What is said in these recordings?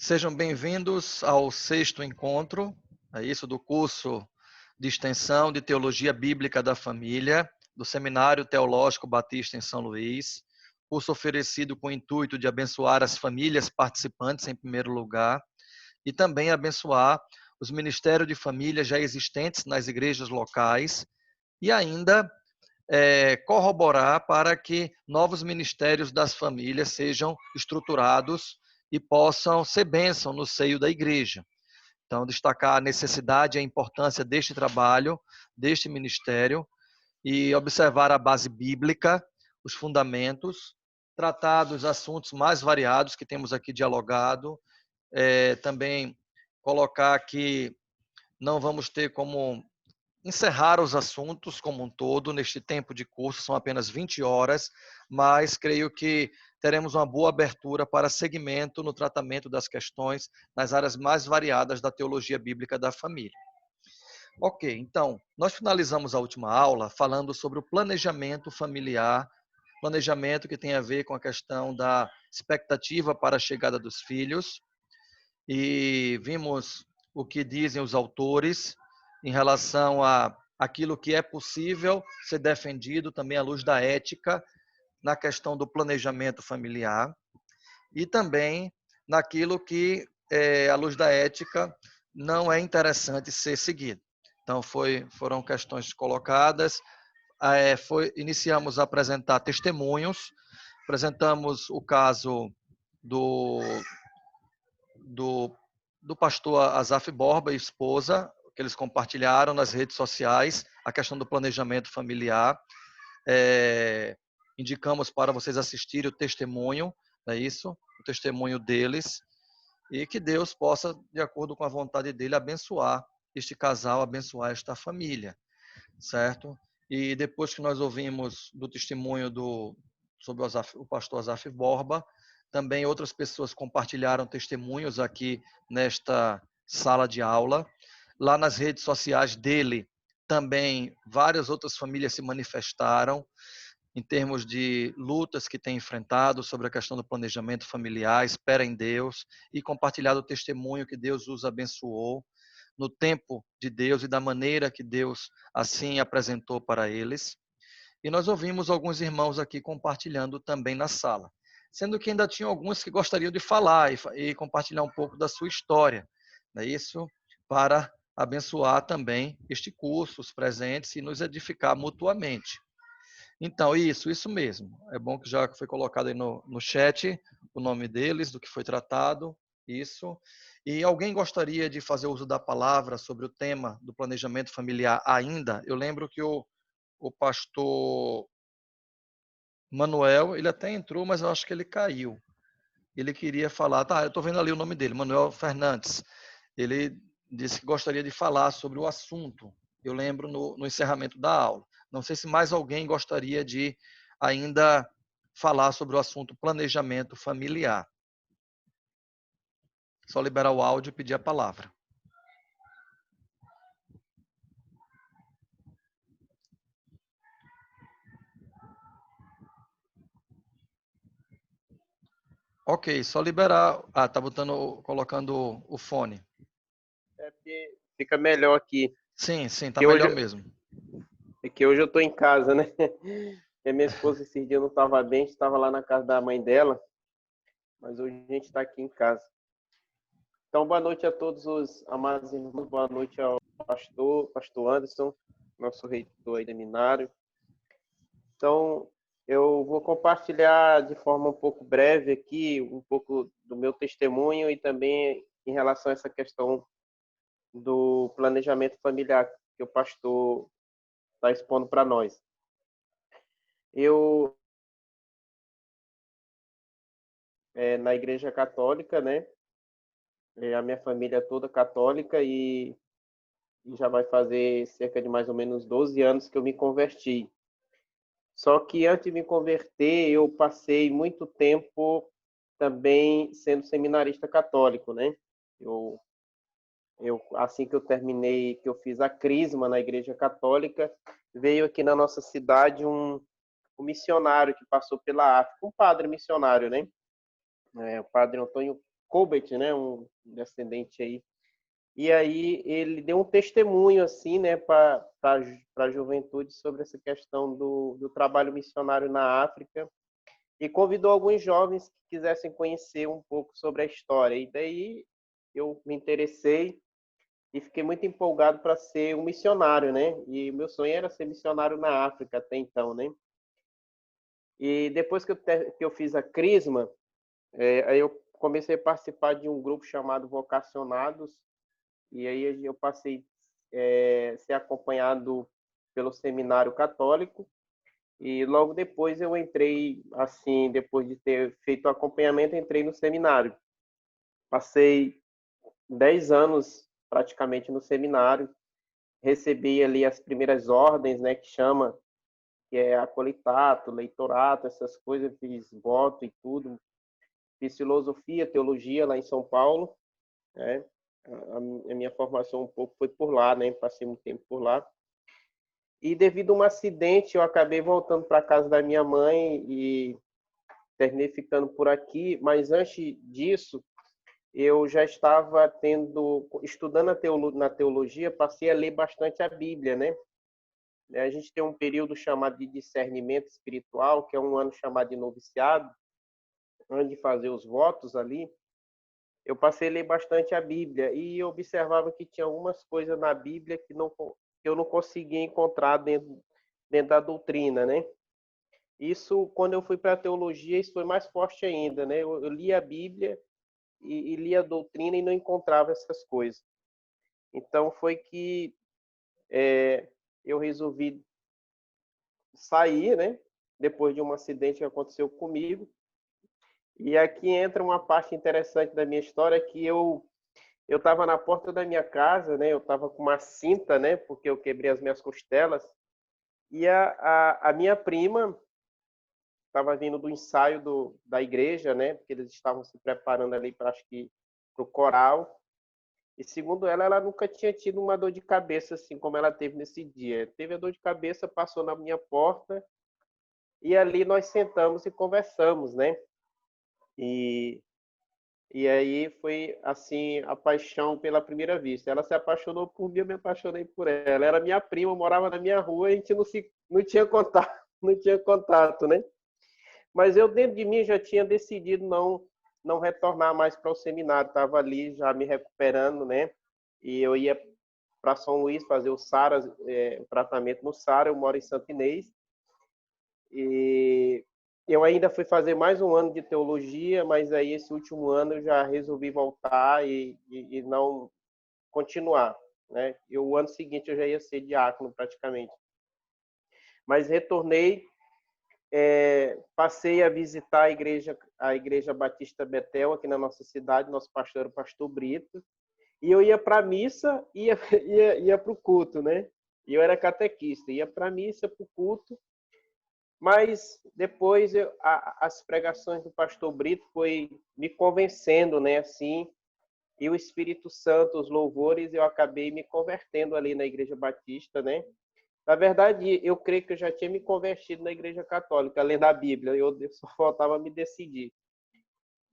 Sejam bem-vindos ao sexto encontro, do curso de extensão de Teologia Bíblica da Família, do Seminário Teológico Batista em São Luís, curso oferecido com o intuito de abençoar as famílias participantes em primeiro lugar e também abençoar os ministérios de família já existentes nas igrejas locais e ainda corroborar para que novos ministérios das famílias sejam estruturados e possam ser bênção no seio da igreja. Então, destacar a necessidade e a importância deste trabalho, deste ministério, e observar a base bíblica, os fundamentos, tratar dos assuntos mais variados que temos aqui dialogado, também colocar que não vamos ter como encerrar os assuntos como um todo neste tempo de curso, são apenas 20 horas, mas creio que teremos uma boa abertura para segmento no tratamento das questões nas áreas mais variadas da teologia bíblica da família. Ok, então, nós finalizamos a última aula falando sobre o planejamento familiar, planejamento que tem a ver com a questão da expectativa para a chegada dos filhos, e vimos o que dizem os autores em relação a aquilo que é possível ser defendido também à luz da ética na questão do planejamento familiar e também naquilo que à luz da ética não é interessante ser seguido. Então foram questões colocadas, iniciamos a apresentar testemunhos, apresentamos o caso do do, do pastor Azaf Borba e esposa, que eles compartilharam nas redes sociais, a questão do planejamento familiar. Indicamos para vocês assistirem o testemunho, não é isso? O testemunho deles, e que Deus possa, de acordo com a vontade dele, abençoar este casal, abençoar esta família, certo? E depois que nós ouvimos do testemunho sobre o pastor Azaf Borba, também outras pessoas compartilharam testemunhos aqui nesta sala de aula. Lá nas redes sociais dele, também várias outras famílias se manifestaram em termos de lutas que têm enfrentado sobre a questão do planejamento familiar, espera em Deus, e compartilhado o testemunho que Deus os abençoou no tempo de Deus e da maneira que Deus assim apresentou para eles. E nós ouvimos alguns irmãos aqui compartilhando também na sala, sendo que ainda tinha alguns que gostariam de falar e compartilhar um pouco da sua história, não é isso? Para abençoar também este curso, os presentes e nos edificar mutuamente. Então, isso mesmo. É bom que já foi colocado aí no chat o nome deles, do que foi tratado, isso. E alguém gostaria de fazer uso da palavra sobre o tema do planejamento familiar ainda? Eu lembro que o pastor Manuel, ele até entrou, mas eu acho que ele caiu. Ele queria falar, tá, eu estou vendo ali o nome dele, Manuel Fernandes. Ele disse que gostaria de falar sobre o assunto, eu lembro no encerramento da aula. Não sei se mais alguém gostaria de ainda falar sobre o assunto planejamento familiar. Só liberar o áudio e pedir a palavra. Ok, só liberar. Ah, tá colocando o fone. É porque fica melhor aqui. Sim, tá melhor mesmo. É que hoje eu tô em casa, né? E a minha esposa esse dia não estava bem, estava lá na casa da mãe dela, mas hoje a gente está aqui em casa. Então, boa noite a todos os amados irmãos, boa noite ao pastor Anderson, nosso reitor aí do seminário. Então, eu vou compartilhar de forma um pouco breve aqui, um pouco do meu testemunho e também em relação a essa questão do planejamento familiar que o pastor está expondo para nós. Eu, na Igreja Católica, né? A minha família é toda católica e já vai fazer cerca de mais ou menos 12 anos que eu me converti. Só que antes de me converter, eu passei muito tempo também sendo seminarista católico, né? Assim que eu terminei, que eu fiz a crisma na Igreja Católica, veio aqui na nossa cidade um missionário que passou pela África, um padre missionário, né? O padre Antônio Colbert, né, um descendente aí. E aí ele deu um testemunho assim, né, para a juventude sobre essa questão do trabalho missionário na África e convidou alguns jovens que quisessem conhecer um pouco sobre a história. E daí eu me interessei e fiquei muito empolgado para ser um missionário, né? E meu sonho era ser missionário na África até então, né? E depois que eu fiz a Crisma, aí eu comecei a participar de um grupo chamado Vocacionados, e aí eu passei a ser acompanhado pelo Seminário Católico, e logo depois eu entrei, assim, depois de ter feito o acompanhamento, entrei no seminário. Passei 10 anos praticamente no seminário, recebi ali as primeiras ordens, né, que chama, que é acolitato, leitorato, essas coisas, fiz voto e tudo. Fiz filosofia, teologia lá em São Paulo, né? A minha formação um pouco foi por lá, né? Passei muito tempo por lá. E devido a um acidente, eu acabei voltando para casa da minha mãe e terminei ficando por aqui. Mas antes disso, eu já estava estudando na teologia, passei a ler bastante a Bíblia, né? A gente tem um período chamado de discernimento espiritual, que é um ano chamado de noviciado, antes de fazer os votos ali. Eu passei a ler bastante a Bíblia e observava que tinha algumas coisas na Bíblia que eu não conseguia encontrar dentro da doutrina, né? Isso, quando eu fui para a teologia, isso foi mais forte ainda, né? Eu lia a Bíblia e lia a doutrina e não encontrava essas coisas. Então, foi que eu resolvi sair, né? Depois de um acidente que aconteceu comigo. E aqui entra uma parte interessante da minha história, que eu estava na porta da minha casa, né? Eu estava com uma cinta, né? Porque eu quebrei as minhas costelas. E a minha prima estava vindo do ensaio da igreja, né? Porque eles estavam se preparando ali para, acho que, para o coral. E segundo ela, ela nunca tinha tido uma dor de cabeça assim como ela teve nesse dia. Teve a dor de cabeça, passou na minha porta e ali nós sentamos e conversamos, né? E E aí foi assim a paixão pela primeira vista. Ela se apaixonou por mim, eu me apaixonei por ela. Ela era minha prima, morava na minha rua, a gente não tinha contato, não tinha contato, né? Mas eu dentro de mim já tinha decidido não retornar mais para o seminário. Estava ali já me recuperando, né? E eu ia para São Luís fazer o SARA, o tratamento no SARA. Eu moro em Santo Inês. E eu ainda fui fazer mais um ano de teologia, mas aí esse último ano eu já resolvi voltar e não continuar, né? E o ano seguinte eu já ia ser diácono praticamente. Mas retornei, passei a visitar a igreja Batista Betel aqui na nossa cidade, nosso pastor era o pastor Brito, e eu ia para a missa e ia para o culto, né? E eu era catequista, ia para a missa, para o culto. Mas depois as pregações do pastor Brito foi me convencendo, né, assim, e o Espírito Santo, os louvores, eu acabei me convertendo ali na Igreja Batista, né? Na verdade, eu creio que eu já tinha me convertido na Igreja Católica, além da Bíblia, eu só faltava me decidir.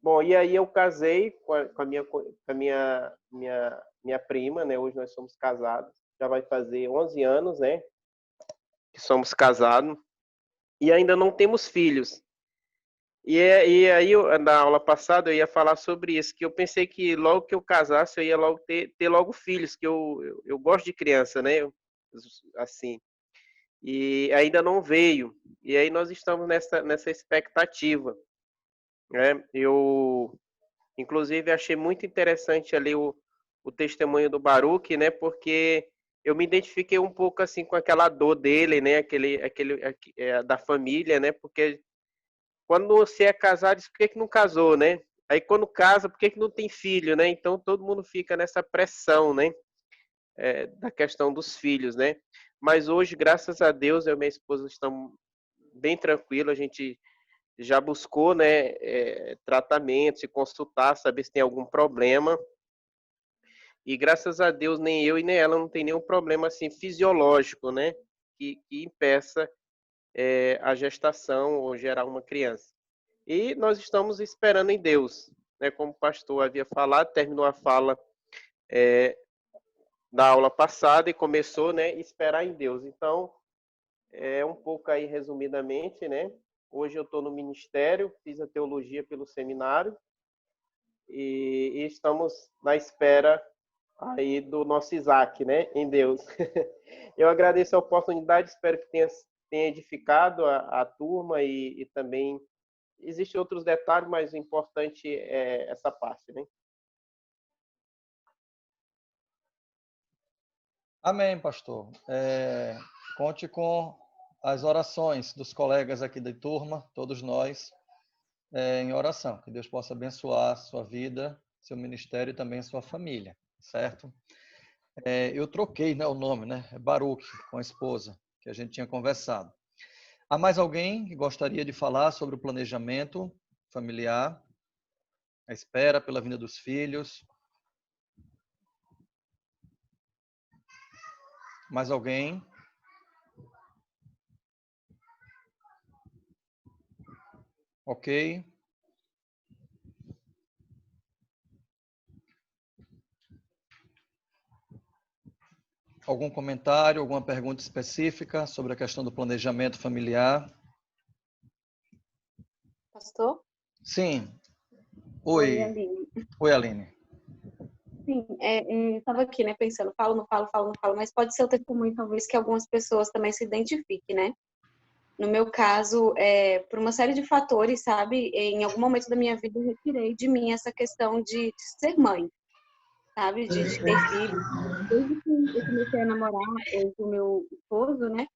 Bom, e aí eu casei com minha prima, né? Hoje nós somos casados, já vai fazer 11 anos, né, que somos casados. E ainda não temos filhos. E aí, na aula passada, eu ia falar sobre isso, que eu pensei que logo que eu casasse, eu ia logo ter logo filhos, que eu gosto de criança, né? Assim. E ainda não veio. E aí nós estamos nessa expectativa, né? Eu, inclusive, achei muito interessante ali o testemunho do Baruch, né? Porque eu me identifiquei um pouco assim com aquela dor dele, né? Da família, né? Porque quando você é casado, diz por que não casou, né? Aí quando casa, por que não tem filho, né? Então todo mundo fica nessa pressão, né? Da questão dos filhos, né? Mas hoje, graças a Deus, eu e minha esposa estamos bem tranquilos. A gente já buscou, né? Tratamento, se consultar, saber se tem algum problema. E graças a Deus, nem eu e nem ela não tem nenhum problema assim fisiológico, né? Que impeça a gestação ou gerar uma criança. E nós estamos esperando em Deus. né, como o pastor havia falado, terminou a fala da aula passada e começou, né, esperar em Deus. Então, um pouco aí resumidamente, né? Hoje eu estou no ministério, fiz a teologia pelo seminário e estamos na espera aí do nosso Isaac, né, em Deus. Eu agradeço a oportunidade, espero que tenha edificado a turma e também existem outros detalhes, mas o importante é essa parte, né? Amém, pastor. Conte com as orações dos colegas aqui da turma, todos nós, em oração. Que Deus possa abençoar a sua vida, seu ministério e também a sua família, certo? Eu troquei, né, o nome, né? Baruch, com a esposa, que a gente tinha conversado. Há mais alguém que gostaria de falar sobre o planejamento familiar, a espera pela vinda dos filhos? Mais alguém? Ok. Algum comentário, alguma pergunta específica sobre a questão do planejamento familiar? Pastor? Sim. Oi, Oi. Aline. Oi, Aline. Sim, eu estava aqui, né, pensando, falo, não falo, falo, não falo, mas pode ser o testemunho, talvez, que algumas pessoas também se identifiquem, né? No meu caso, por uma série de fatores, sabe? Em algum momento da minha vida, eu retirei de mim essa questão de ser mãe, sabe? De ter filho. Desde que eu comecei a namorar hoje o meu esposo, né?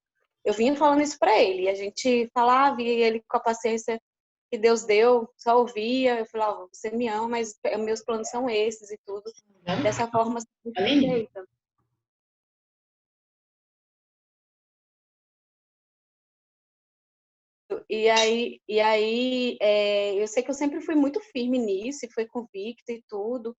Eu vinha falando isso para ele. A gente falava e ele, com a paciência que Deus deu, só ouvia. Eu falava, você me ama, mas meus planos são esses e tudo. Dessa forma, feita. Eu sei que eu sempre fui muito firme nisso, e fui convicta e tudo.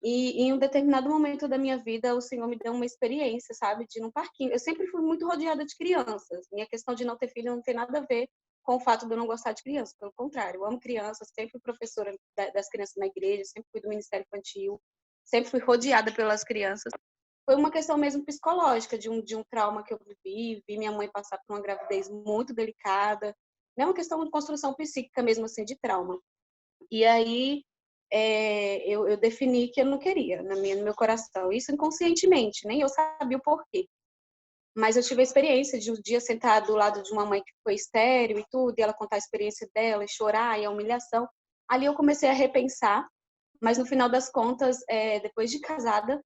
E em um determinado momento da minha vida, o Senhor me deu uma experiência, sabe, de ir num parquinho. Eu sempre fui muito rodeada de crianças. Minha questão de não ter filho não tem nada a ver com o fato de eu não gostar de crianças. Pelo contrário, eu amo crianças, sempre fui professora das crianças na igreja, sempre fui do Ministério Infantil, sempre fui rodeada pelas crianças. Foi uma questão mesmo psicológica, de um trauma que eu vi minha mãe passar por uma gravidez muito delicada. Não é uma questão de construção psíquica mesmo, assim, de trauma. E aí, eu defini que eu não queria, no meu coração. Isso inconscientemente, nem eu sabia o porquê. Mas eu tive a experiência de um dia sentar do lado de uma mãe que foi estéril e tudo, e ela contar a experiência dela, e chorar, e a humilhação. Ali eu comecei a repensar, mas no final das contas, depois de casada,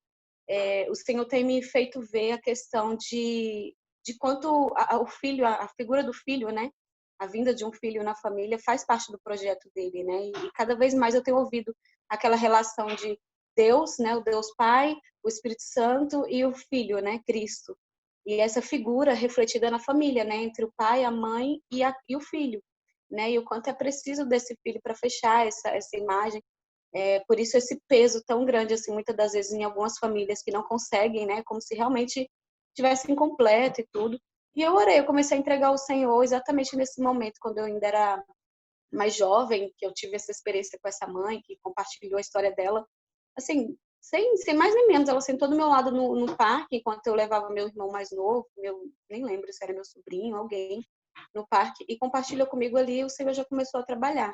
o Senhor tem me feito ver a questão de quanto o filho, a figura do filho, né? A vinda de um filho na família faz parte do projeto dele, né? E cada vez mais eu tenho ouvido aquela relação de Deus, né? O Deus Pai, o Espírito Santo e o Filho, né? Cristo. E essa figura refletida na família, né? Entre o pai, a mãe e o filho, né? E o quanto é preciso desse filho para fechar essa imagem. Por isso esse peso tão grande, assim, muitas das vezes em algumas famílias que não conseguem, né? Como se realmente tivesse incompleto e tudo. E eu orei, eu comecei a entregar ao Senhor exatamente nesse momento, quando eu ainda era mais jovem, que eu tive essa experiência com essa mãe, que compartilhou a história dela. Assim, sem mais nem menos, ela sentou do meu lado no parque, enquanto eu levava meu irmão mais novo, nem lembro se era meu sobrinho, alguém, no parque, e compartilhou comigo ali, o Senhor já começou a trabalhar.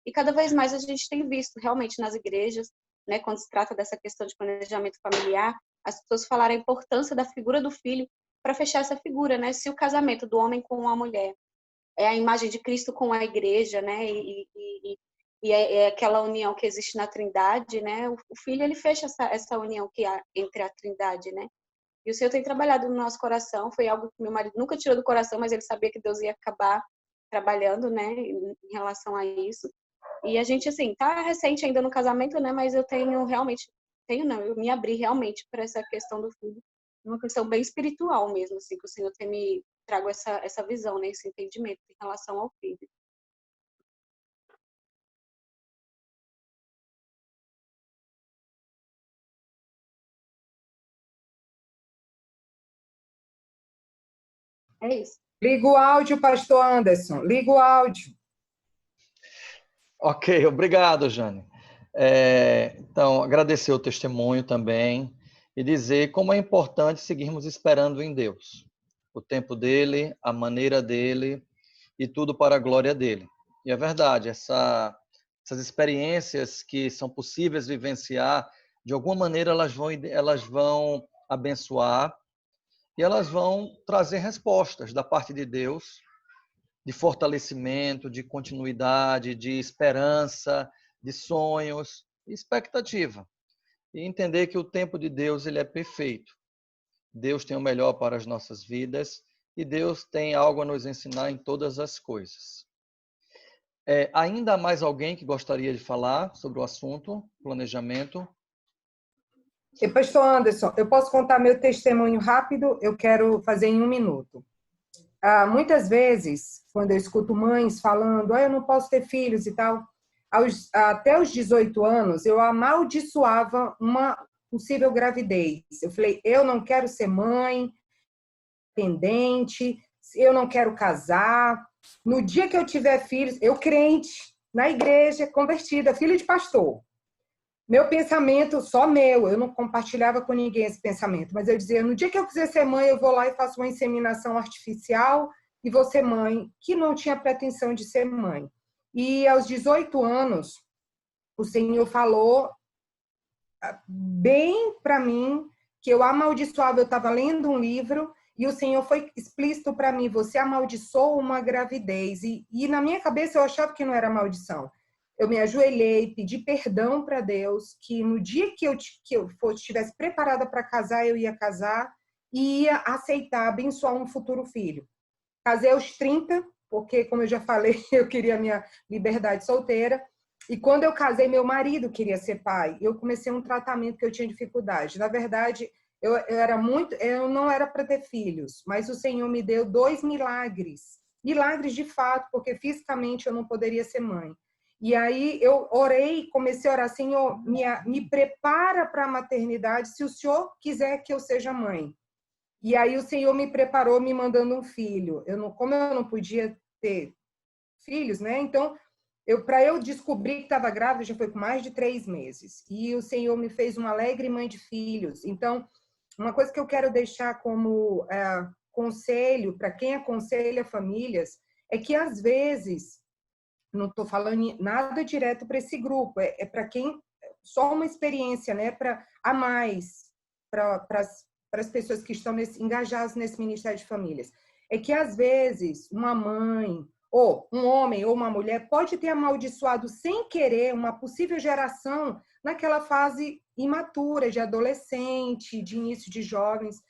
E cada vez mais a gente tem visto realmente nas igrejas, né, quando se trata dessa questão de planejamento familiar, as pessoas falaram a importância da figura do filho para fechar essa figura, né? Se o casamento do homem com a mulher é a imagem de Cristo com a igreja, né? E é aquela união que existe na Trindade, né? O Filho, ele fecha essa união que há entre a Trindade, né? E o Senhor tem trabalhado no nosso coração, foi algo que meu marido nunca tirou do coração, mas ele sabia que Deus ia acabar trabalhando, né, em relação a isso. E a gente, assim, tá recente ainda no casamento, né, mas eu não, eu me abri realmente para essa questão do filho, uma questão bem espiritual mesmo, assim, que o Senhor tem me trago essa visão, né, esse entendimento em relação ao filho. É isso. Liga o áudio, pastor Anderson. Liga o áudio. Ok, obrigado, Jane. Então, agradecer o testemunho também e dizer como é importante seguirmos esperando em Deus. O tempo dele, a maneira dele e tudo para a glória dele. E é verdade, essas experiências que são possíveis vivenciar, de alguma maneira elas vão abençoar e elas vão trazer respostas da parte de Deus, de fortalecimento, de continuidade, de esperança, de sonhos, expectativa. E entender que o tempo de Deus ele é perfeito. Deus tem o melhor para as nossas vidas e Deus tem algo a nos ensinar em todas as coisas. Ainda há mais alguém que gostaria de falar sobre o assunto, planejamento? E, pastor Anderson, eu posso contar meu testemunho rápido? Eu quero fazer em 1 minuto. Muitas vezes, quando eu escuto mães falando, eu não posso ter filhos e tal, até os 18 anos, eu amaldiçoava uma possível gravidez. Eu falei, eu não quero ser mãe, dependente, eu não quero casar. No dia que eu tiver filhos, eu crente, na igreja, convertida, filha de pastor. Meu pensamento, só meu, eu não compartilhava com ninguém esse pensamento, mas eu dizia, no dia que eu quiser ser mãe, eu vou lá e faço uma inseminação artificial e vou ser mãe, que não tinha pretensão de ser mãe. E aos 18 anos, o Senhor falou bem para mim que eu amaldiçoava, eu estava lendo um livro e o Senhor foi explícito para mim, você amaldiçoou uma gravidez. E na minha cabeça eu achava que não era maldição. Eu me ajoelhei, pedi perdão para Deus, que no dia que eu estivesse preparada para casar, eu ia casar e ia aceitar, abençoar um futuro filho. Casei aos 30, porque, como eu já falei, eu queria a minha liberdade solteira. E quando eu casei, meu marido queria ser pai. Eu comecei um tratamento que eu tinha dificuldade. Na verdade, eu não era para ter filhos, mas o Senhor me deu 2 milagres. Milagres de fato, porque fisicamente eu não poderia ser mãe. E aí eu orei, comecei a orar, Senhor, me prepara para a maternidade se o Senhor quiser que eu seja mãe. E aí o Senhor me preparou me mandando um filho. Como eu não podia ter filhos, né? Então, para eu descobrir que estava grávida, já foi com mais de 3 meses. E o Senhor me fez uma alegre mãe de filhos. Então, uma coisa que eu quero deixar como conselho para quem aconselha famílias é que, às vezes, não estou falando nada direto para esse grupo, é para quem, só uma experiência, né, para a mais, para as pessoas que estão engajadas nesse Ministério de Famílias. É que, às vezes, uma mãe, ou um homem ou uma mulher pode ter amaldiçoado sem querer uma possível geração naquela fase imatura, de adolescente, de início de jovens.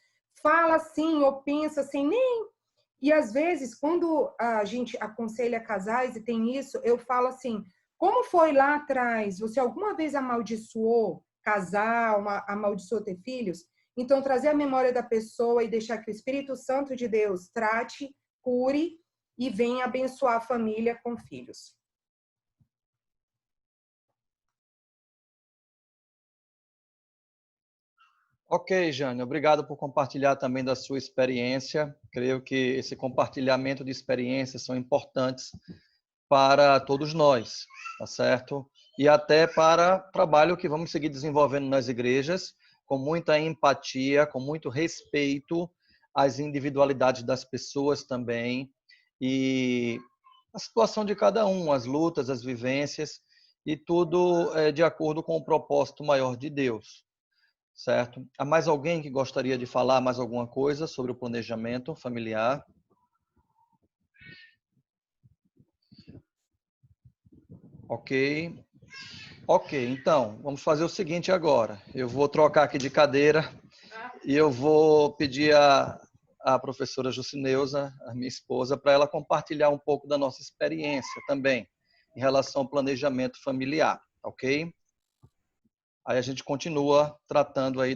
Fala assim ou pensa assim, nem... E, às vezes, quando a gente aconselha casais e tem isso, eu falo assim, como foi lá atrás? Você alguma vez amaldiçoou casar, amaldiçoou ter filhos? Então, trazer a memória da pessoa e deixar que o Espírito Santo de Deus trate, cure e venha abençoar a família com filhos. Ok, Jane, obrigado por compartilhar também da sua experiência. Creio que esse compartilhamento de experiências são importantes para todos nós, tá certo? E até para o trabalho que vamos seguir desenvolvendo nas igrejas, com muita empatia, com muito respeito às individualidades das pessoas também, e a situação de cada um, as lutas, as vivências, e tudo de acordo com o propósito maior de Deus. Certo? Há mais alguém que gostaria de falar mais alguma coisa sobre o planejamento familiar? Ok. Ok, então, vamos fazer o seguinte agora. Eu vou trocar aqui de cadeira e eu vou pedir a professora Jucineuza, a minha esposa, para ela compartilhar um pouco da nossa experiência também em relação ao planejamento familiar, ok? Aí a gente continua tratando aí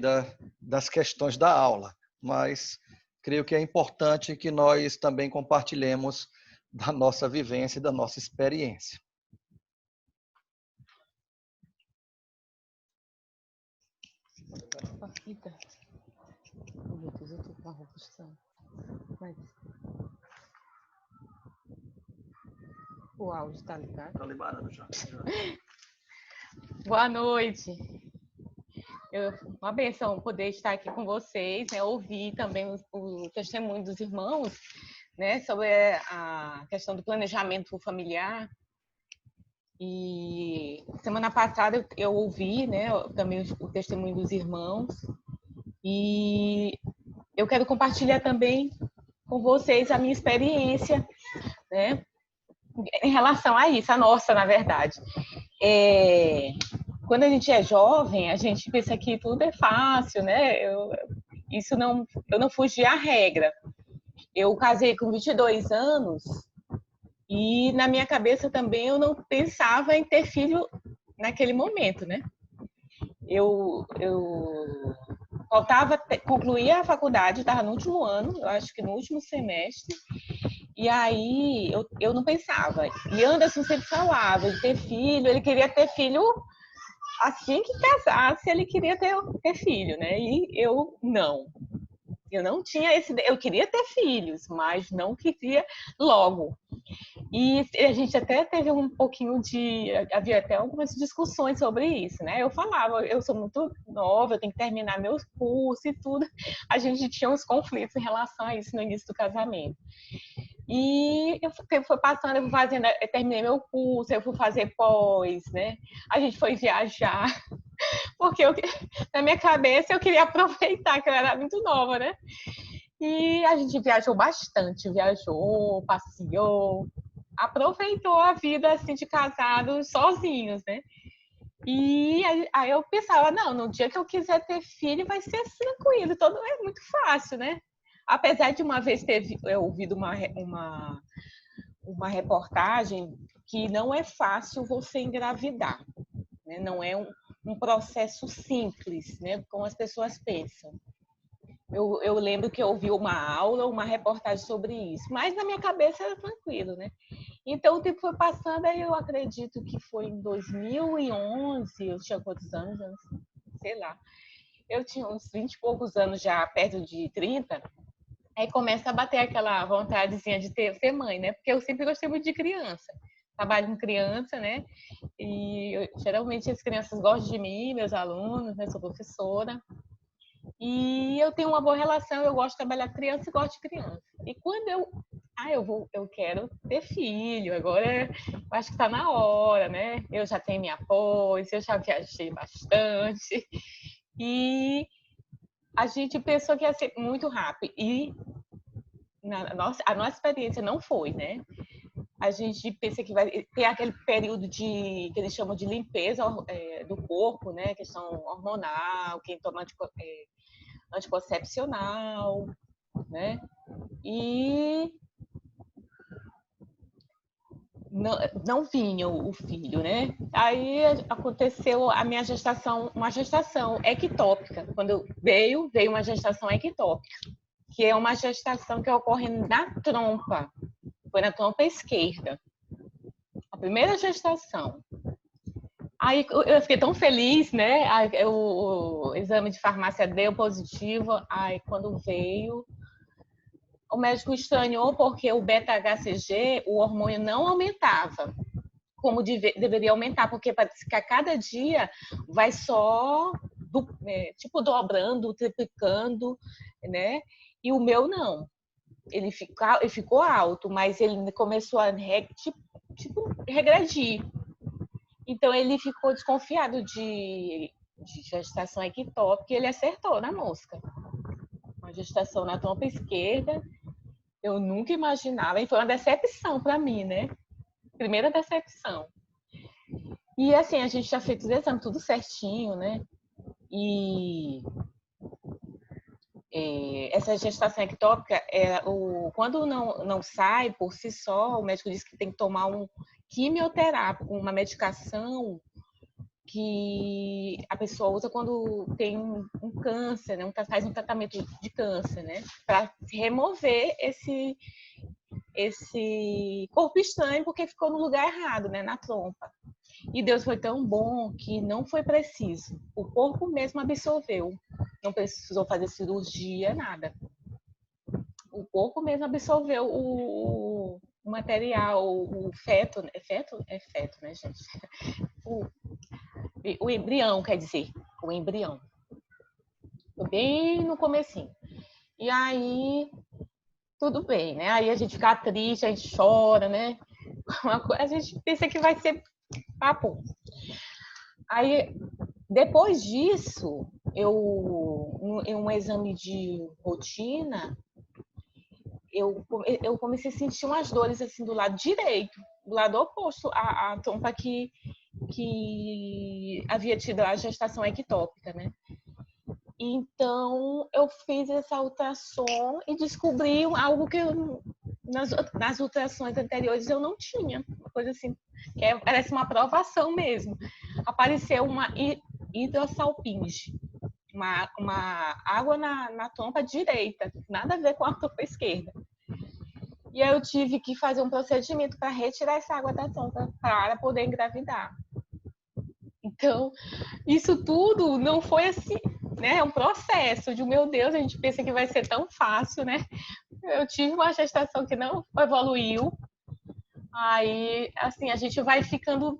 das questões da aula, mas creio que é importante que nós também compartilhemos da nossa vivência e da nossa experiência. O áudio está ligado? Está liberado já. Boa noite. Uma benção poder estar aqui com vocês, né? Ouvir também o testemunho dos irmãos, né? Sobre a questão do planejamento familiar. E semana passada eu ouvi, né? Também o testemunho dos irmãos. E eu quero compartilhar também com vocês a minha experiência, né? Em relação a isso, a nossa, na verdade. Quando a gente é jovem, a gente pensa que tudo é fácil, né? Eu não fugi à regra. Eu casei com 22 anos e na minha cabeça também eu não pensava em ter filho naquele momento, né? Eu faltava concluir a faculdade, estava no último ano, eu acho que no último semestre, e aí eu não pensava. E Anderson sempre falava de ter filho, ele queria ter filho assim que casasse, ele queria ter filho, né? E eu não. Eu não tinha eu queria ter filhos, mas não queria logo. E a gente até teve um pouquinho havia até algumas discussões sobre isso, né? Eu falava, eu sou muito nova, eu tenho que terminar meus cursos e tudo. A gente tinha uns conflitos em relação a isso no início do casamento. E o tempo foi passando, eu terminei meu curso, eu fui fazer pós, né? A gente foi viajar, porque na minha cabeça eu queria aproveitar, que eu era muito nova, né? E a gente viajou bastante, passeou, aproveitou a vida assim de casados sozinhos, né? E aí eu pensava, não, no dia que eu quiser ter filho vai ser tranquilo, é muito fácil, né? Apesar de uma vez ter ouvido uma reportagem que não é fácil você engravidar, né? Não é um processo simples, né? Como as pessoas pensam. Eu lembro que eu ouvi uma reportagem sobre isso, mas na minha cabeça era tranquilo, né? Então o tempo foi passando, aí eu acredito que foi em 2011, eu tinha quantos anos? Sei lá. Eu tinha uns 20 e poucos anos já, perto de 30. Aí começa a bater aquela vontadezinha de ser mãe, né? Porque eu sempre gostei muito de criança. Trabalho com criança, né? E geralmente as crianças gostam de mim, meus alunos, né? Sou professora. E eu tenho uma boa relação, eu gosto de trabalhar com criança e gosto de criança. E quando eu quero ter filho, agora eu acho que está na hora, né? Eu já tenho minha pós, eu já viajei bastante. E a gente pensou que ia ser muito rápido. E a nossa experiência não foi, né? A gente pensa que vai ter aquele período que eles chamam de limpeza do corpo, né? Questão hormonal, quem toma anticoncepcional, né? E não vinha o filho, né? Aí aconteceu a minha gestação, uma gestação ectópica. Quando veio uma gestação ectópica, que é uma gestação que ocorre na trompa. Foi na trompa esquerda. A primeira gestação. Aí eu fiquei tão feliz, né? Aí, o exame de farmácia deu positivo. Aí quando veio, o médico estranhou porque o beta-HCG, o hormônio não aumentava como deveria aumentar, porque parece que a cada dia vai só dobrando, triplicando, né? E o meu não. Ele ficou alto, mas ele começou a regredir. Então ele ficou desconfiado de gestação ectópica e ele acertou na mosca. Uma gestação na trompa esquerda, eu nunca imaginava, e foi uma decepção para mim, né? Primeira decepção. E assim, a gente já fez os exames tudo certinho, né? E essa gestação ectópica, quando não sai por si só, o médico diz que tem que tomar quimioterapia, uma medicação que a pessoa usa quando tem um câncer, né? Faz um tratamento de câncer, né? Para remover esse corpo estranho, porque ficou no lugar errado, né? Na trompa. E Deus foi tão bom que não foi preciso. O corpo mesmo absorveu. Não precisou fazer cirurgia, nada. O corpo mesmo absorveu o material, o feto. É feto, né, gente? o embrião, quer dizer, o embrião. Foi bem no comecinho. E aí, tudo bem, né? Aí a gente fica triste, a gente chora, né? A gente pensa que vai ser papo. Aí, depois disso, em um exame de rotina, eu comecei a sentir umas dores assim do lado direito, do lado oposto à trompa que havia tido a gestação ectópica, né? Então, eu fiz essa ultrassom e descobri algo que nas ultrassons anteriores eu não tinha. Uma coisa assim, parece uma aprovação mesmo. Apareceu uma hidrossalpinge, uma água na trompa direita, nada a ver com a trompa esquerda. E aí eu tive que fazer um procedimento para retirar essa água da trompa para poder engravidar. Então, isso tudo não foi assim, né? É um processo de, meu Deus, a gente pensa que vai ser tão fácil, né? Eu tive uma gestação que não evoluiu. Aí, assim, a gente vai ficando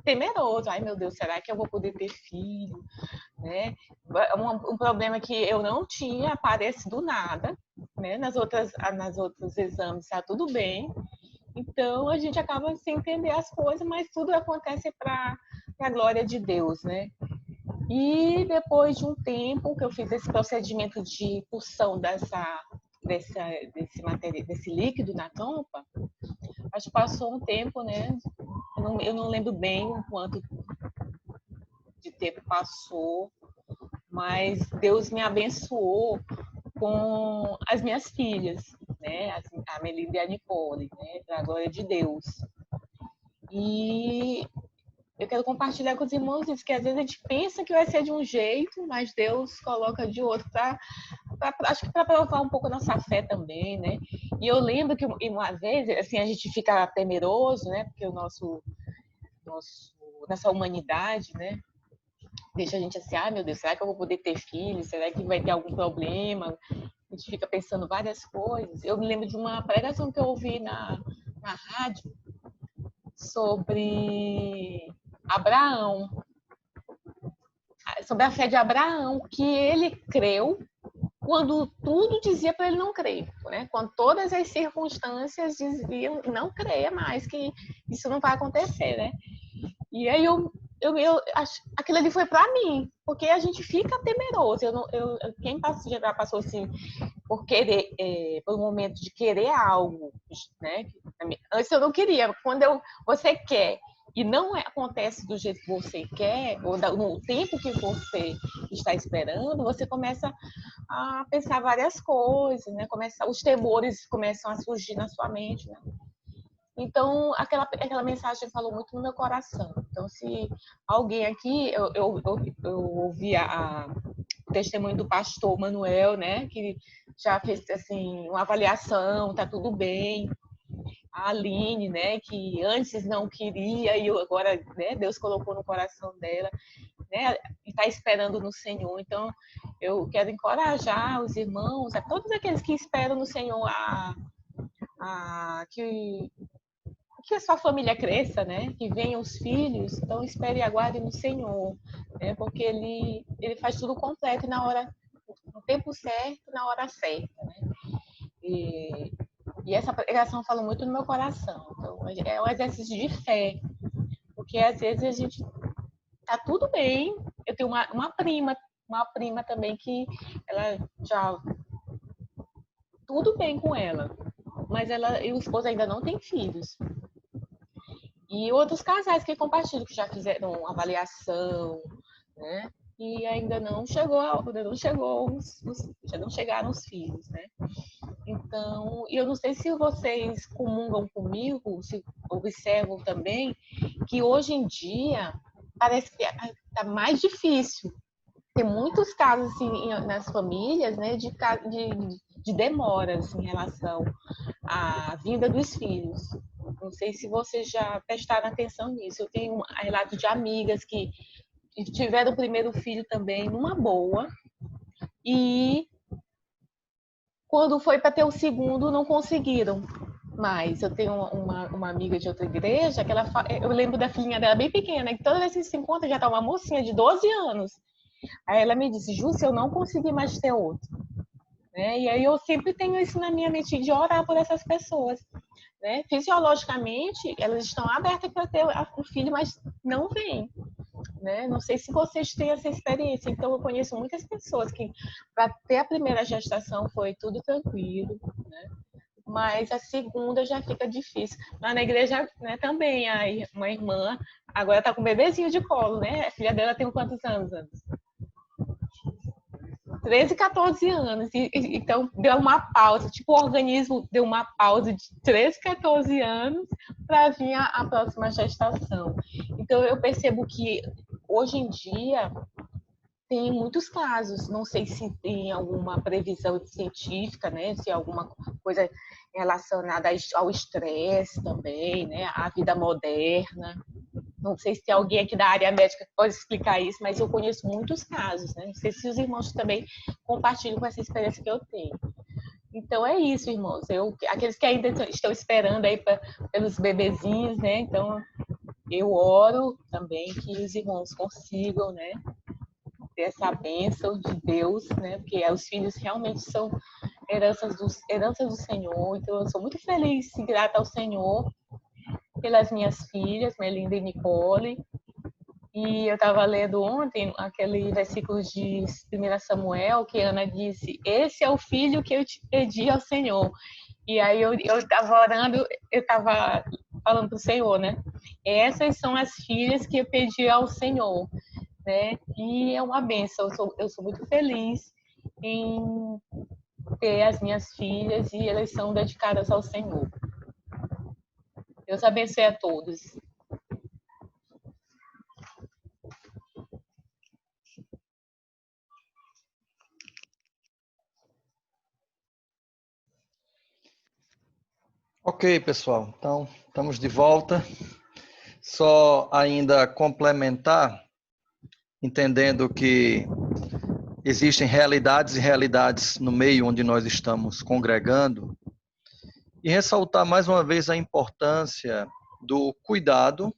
temeroso. Ai, meu Deus, será que eu vou poder ter filho? Né? Um problema que eu não tinha, aparece do nada, né? Nas outros exames está tudo bem. Então, a gente acaba sem entender as coisas, mas tudo acontece para a glória de Deus, né? E depois de um tempo que eu fiz esse procedimento de pulsão desse líquido na trompa, acho que passou um tempo, né? Eu não lembro bem o quanto de tempo passou, mas Deus me abençoou com as minhas filhas, né? A Melinda e a Nicole, né? Para a glória de Deus. E eu quero compartilhar com os irmãos isso, que às vezes a gente pensa que vai ser de um jeito, mas Deus coloca de outro, acho que para provar um pouco a nossa fé também, né? E eu lembro que uma vez, assim, a gente fica temeroso, né? Porque nossa humanidade, né? Deixa a gente assim, meu Deus, será que eu vou poder ter filhos? Será que vai ter algum problema? A gente fica pensando várias coisas. Eu me lembro de uma pregação que eu ouvi na rádio sobre Abraão, sobre a fé de Abraão, que ele creu quando tudo dizia para ele não crer, né? Quando todas as circunstâncias diziam não creia mais, que isso não vai acontecer, né? E aí eu acho, aquilo ali foi para mim, porque a gente fica temeroso. Quem já passou assim por querer, por um momento de querer algo, né? Antes eu não queria, quando você quer e não acontece do jeito que você quer, ou no tempo que você está esperando, você começa a pensar várias coisas, né? Os temores começam a surgir na sua mente, né? Então, aquela mensagem falou muito no meu coração. Então, se alguém aqui, eu ouvi o testemunho do pastor Manuel, né? Que já fez, assim, uma avaliação, tá tudo bem. A Aline, né? Que antes não queria e agora, né? Deus colocou no coração dela, né? E tá esperando no Senhor. Então, eu quero encorajar os irmãos, a todos aqueles que esperam no Senhor, que a sua família cresça, né? Que venham os filhos, então espere e aguarde no Senhor, né? Porque ele faz tudo completo no tempo certo, na hora certa, né? E essa pregação falou muito no meu coração. Então, é um exercício de fé, porque às vezes a gente tá tudo bem. Eu tenho uma prima também que ela já tudo bem com ela, mas ela e o esposo ainda não tem filhos. E outros casais que compartilham, que já fizeram avaliação, né? E ainda não chegaram os filhos, né? Então, eu não sei se vocês comungam comigo, se observam também, que hoje em dia parece que está mais difícil. Tem muitos casos assim, nas famílias, né, de demoras em relação à vinda dos filhos. Não sei se vocês já prestaram atenção nisso. Eu tenho um relato de amigas que tiveram o primeiro filho também numa boa e quando foi para ter o segundo não conseguiram, Mas eu tenho uma amiga de outra igreja que eu lembro da filhinha dela bem pequena, que toda vez que se encontra já tá uma mocinha de 12 anos. Aí ela me disse, Ju, eu não consegui mais ter outro. Né? E aí eu sempre tenho isso na minha mente de orar por essas pessoas. Né? Fisiologicamente, elas estão abertas para ter um filho, mas não vem. Né? Não sei se vocês têm essa experiência. Então, eu conheço muitas pessoas que, para ter a primeira gestação, foi tudo tranquilo, né? Mas a segunda já fica difícil. Lá na igreja, né, também, uma irmã agora está com um bebezinho de colo, né? A filha dela tem quantos anos? 13, 14 anos. Então, deu uma pausa. Tipo, o organismo deu uma pausa de 13, 14 anos para vir a próxima gestação. Então, eu percebo que, hoje em dia, tem muitos casos. Não sei se tem alguma previsão científica, né? Se alguma coisa relacionada ao estresse também, né? À vida moderna. Não sei se tem alguém aqui da área médica que pode explicar isso, mas eu conheço muitos casos, né? Não sei se os irmãos também compartilham com essa experiência que eu tenho. Então é isso, irmãos. Aqueles que ainda estão esperando aí pelos bebezinhos, né? Então eu oro também que os irmãos consigam, né? Ter essa bênção de Deus, né? Porque os filhos realmente são heranças do Senhor. Então eu sou muito feliz e grata ao Senhor pelas minhas filhas, Melinda e Nicole. E eu estava lendo ontem aquele versículo de 1 Samuel, que Ana disse, esse é o filho que eu te pedi ao Senhor. E aí eu estava orando, eu estava falando para o Senhor, né? Essas são as filhas que eu pedi ao Senhor, né? E é uma bênção, eu sou muito feliz em ter as minhas filhas e elas são dedicadas ao Senhor. Deus abençoe a todos. Ok, pessoal. Então, estamos de volta. Só ainda complementar, entendendo que existem realidades e realidades no meio onde nós estamos congregando, e ressaltar mais uma vez a importância do cuidado,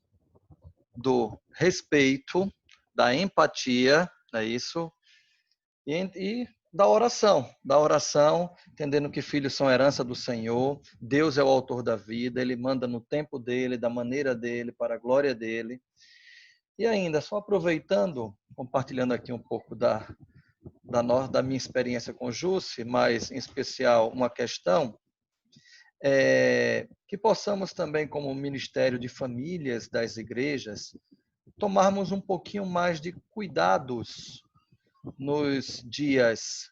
do respeito, da empatia, é isso, e da oração, entendendo que filhos são herança do Senhor, Deus é o autor da vida, Ele manda no tempo dEle, da maneira dEle, para a glória dEle. E ainda, só aproveitando, compartilhando aqui um pouco da minha experiência com Jusce, mas em especial uma questão, que possamos também, como Ministério de Famílias das igrejas, tomarmos um pouquinho mais de cuidados nos dias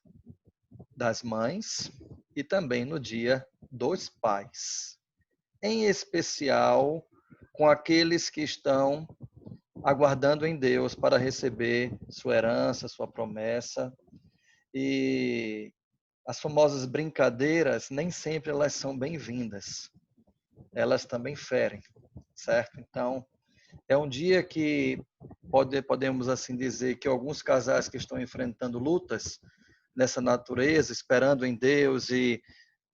das mães e também no dia dos pais. Em especial com aqueles que estão aguardando em Deus para receber sua herança, sua promessa. E as famosas brincadeiras, nem sempre elas são bem-vindas. Elas também ferem, certo? Então, é um dia que podemos assim dizer que alguns casais que estão enfrentando lutas nessa natureza, esperando em Deus e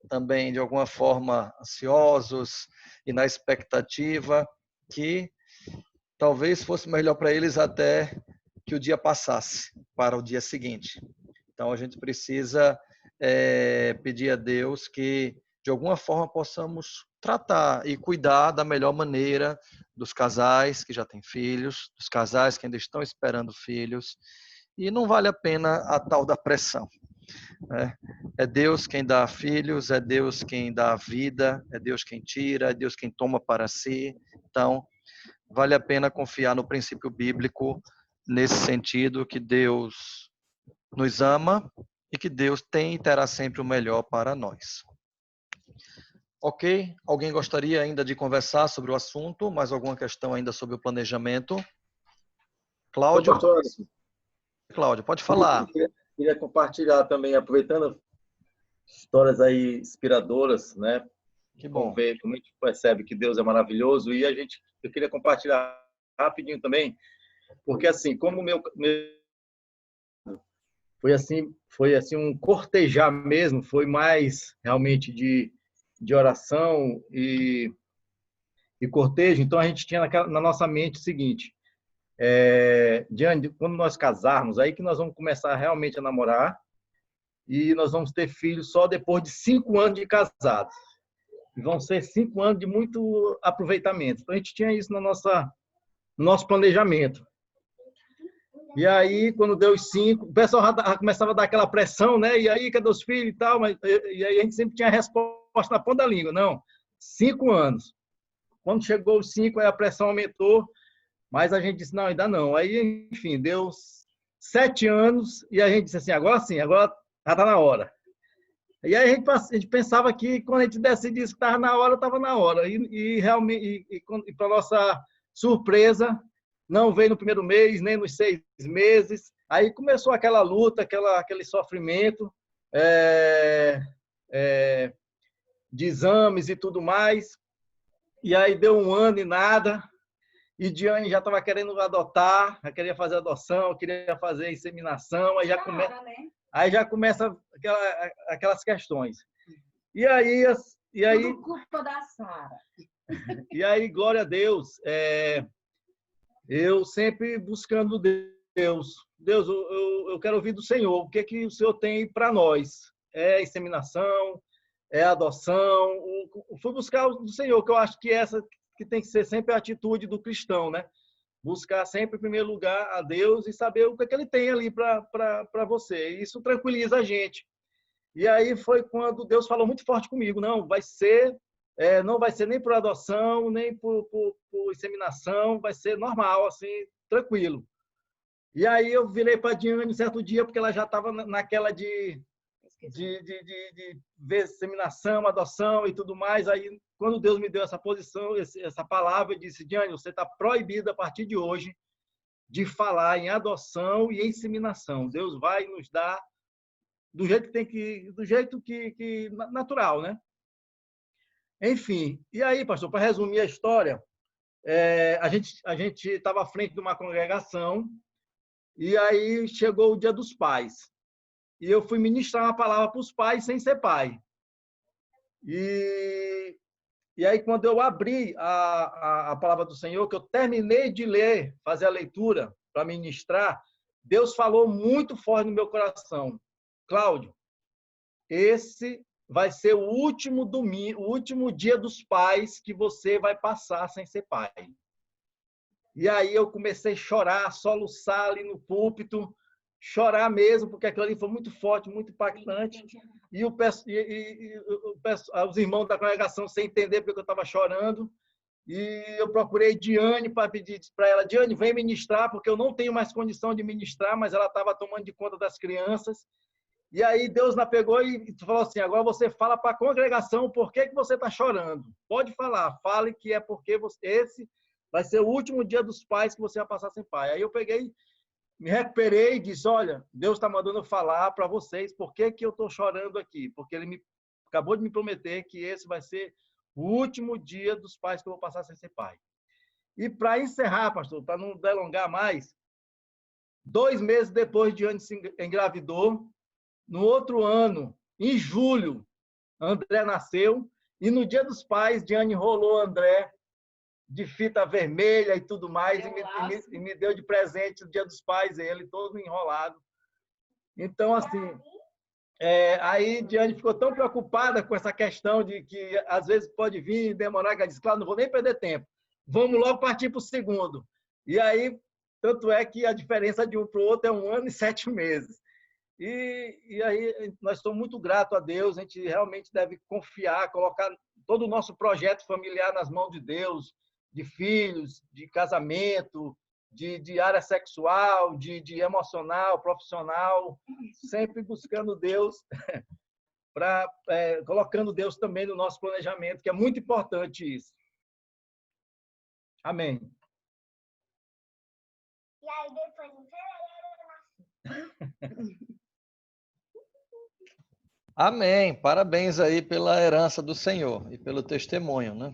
também de alguma forma ansiosos e na expectativa que talvez fosse melhor para eles até que o dia passasse para o dia seguinte. Então a gente precisa pedir a Deus que de alguma forma possamos tratar e cuidar da melhor maneira dos casais que já têm filhos, dos casais que ainda estão esperando filhos, e não vale a pena a tal da pressão. Né? É Deus quem dá filhos, é Deus quem dá a vida, é Deus quem tira, é Deus quem toma para si. Então, vale a pena confiar no princípio bíblico nesse sentido que Deus nos ama e que Deus tem e terá sempre o melhor para nós. Ok? Alguém gostaria ainda de conversar sobre o assunto? Mais alguma questão ainda sobre o planejamento? Cláudio? Cláudio, pode falar. Queria compartilhar também, aproveitando histórias aí inspiradoras, né? Que bom. Como a gente percebe que Deus é maravilhoso, e eu queria compartilhar rapidinho também, porque assim, como meu foi assim um cortejar mesmo, foi mais realmente de de oração e cortejo. Então, a gente tinha na nossa mente o seguinte, quando nós casarmos, aí que nós vamos começar realmente a namorar e nós vamos ter filhos só depois de 5 anos de casados. E vão ser 5 anos de muito aproveitamento. Então, a gente tinha isso no nosso planejamento. E aí, quando deu os 5, o pessoal já começava a dar aquela pressão, né? E aí, cadê os filhos e tal? E aí a gente sempre tinha a resposta na ponta da língua. Não, 5 anos. Quando chegou os 5, aí a pressão aumentou, mas a gente disse, não, ainda não. Aí, enfim, deu 7 anos e a gente disse assim, agora sim, agora já está na hora. E aí a gente pensava que quando a gente decidisse que estava na hora, estava na hora. E realmente, para nossa surpresa, não veio no primeiro mês, nem nos 6 meses. Aí começou aquela luta, aquele sofrimento de exames e tudo mais. E aí deu 1 ano e nada. E Diane já estava querendo adotar, já queria fazer adoção, queria fazer inseminação. Aí já começa aquelas questões. E aí Tudo culpa da Sara. E aí, glória a Deus, eu sempre buscando Deus. Deus, eu quero ouvir do Senhor. O que é que o Senhor tem para nós? É inseminação? É adoção? Fui buscar do Senhor, que eu acho que essa que tem que ser sempre a atitude do cristão, né? Buscar sempre, em primeiro lugar, a Deus e saber o que é que Ele tem ali para você. Isso tranquiliza a gente. E aí foi quando Deus falou muito forte comigo. Não vai ser nem por adoção, nem por inseminação, vai ser normal, assim, tranquilo. E aí eu virei para a Diane um certo dia, porque ela já estava naquela de ver inseminação, adoção e tudo mais. Aí, quando Deus me deu essa posição, essa palavra, eu disse, Diane, você está proibida a partir de hoje de falar em adoção e inseminação. Deus vai nos dar do jeito que tem que, do jeito que natural, né? Enfim, e aí, pastor, para resumir a história, a gente estava à frente de uma congregação e aí chegou o Dia dos Pais. E eu fui ministrar uma palavra para os pais sem ser pai. E aí, quando eu abri a palavra do Senhor, que eu terminei de ler, fazer a leitura para ministrar, Deus falou muito forte no meu coração. Cláudio, esse vai ser o último domingo, o último dia dos pais que você vai passar sem ser pai. E aí eu comecei a chorar, soluçar ali no púlpito, chorar mesmo, porque aquilo ali foi muito forte, muito impactante. E os irmãos da congregação sem entender porque eu estava chorando. E eu procurei Diane para pedir para ela, Diane, vem ministrar, porque eu não tenho mais condição de ministrar, mas ela estava tomando de conta das crianças. E aí Deus na pegou e falou assim, agora você fala para a congregação por que você está chorando. Pode falar, fale que é porque esse vai ser o último dia dos pais que você vai passar sem pai. Aí eu peguei, me recuperei e disse, olha, Deus está mandando eu falar para vocês por que eu estou chorando aqui. Porque Ele acabou de me prometer que esse vai ser o último dia dos pais que eu vou passar sem ser pai. E para encerrar, pastor, para não delongar mais, 2 meses depois, Diane se engravidou. No outro ano, em julho, André nasceu. E no Dia dos Pais, Diane enrolou André de fita vermelha e tudo mais, e me deu de presente o Dia dos Pais, ele todo enrolado. Então, assim, aí Diane ficou tão preocupada com essa questão de que às vezes pode vir e demorar, que ela disse, claro, não vou nem perder tempo, vamos logo partir para o segundo. E aí, tanto é que a diferença de um para o outro é 1 ano e 7 meses. E aí nós somos muito gratos a Deus, a gente realmente deve confiar, colocar todo o nosso projeto familiar nas mãos de Deus, de filhos, de casamento, de área sexual, de emocional, profissional, sempre buscando Deus, colocando Deus também no nosso planejamento, que é muito importante isso. Amém. E aí depois, em fevereiro, Amém. Parabéns aí pela herança do Senhor e pelo testemunho, né?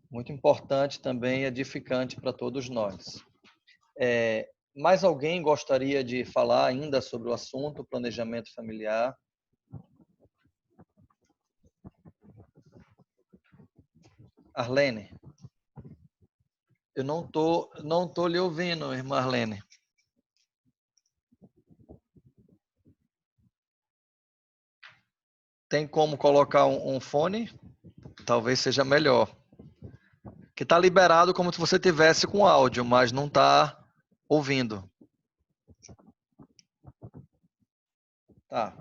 Muito importante também, edificante para todos nós. Mais alguém gostaria de falar ainda sobre o assunto planejamento familiar? Arlene, eu não tô lhe ouvindo, irmã Arlene. Tem como colocar um fone? Talvez seja melhor. Que está liberado como se você tivesse com áudio, mas não está ouvindo. Tá.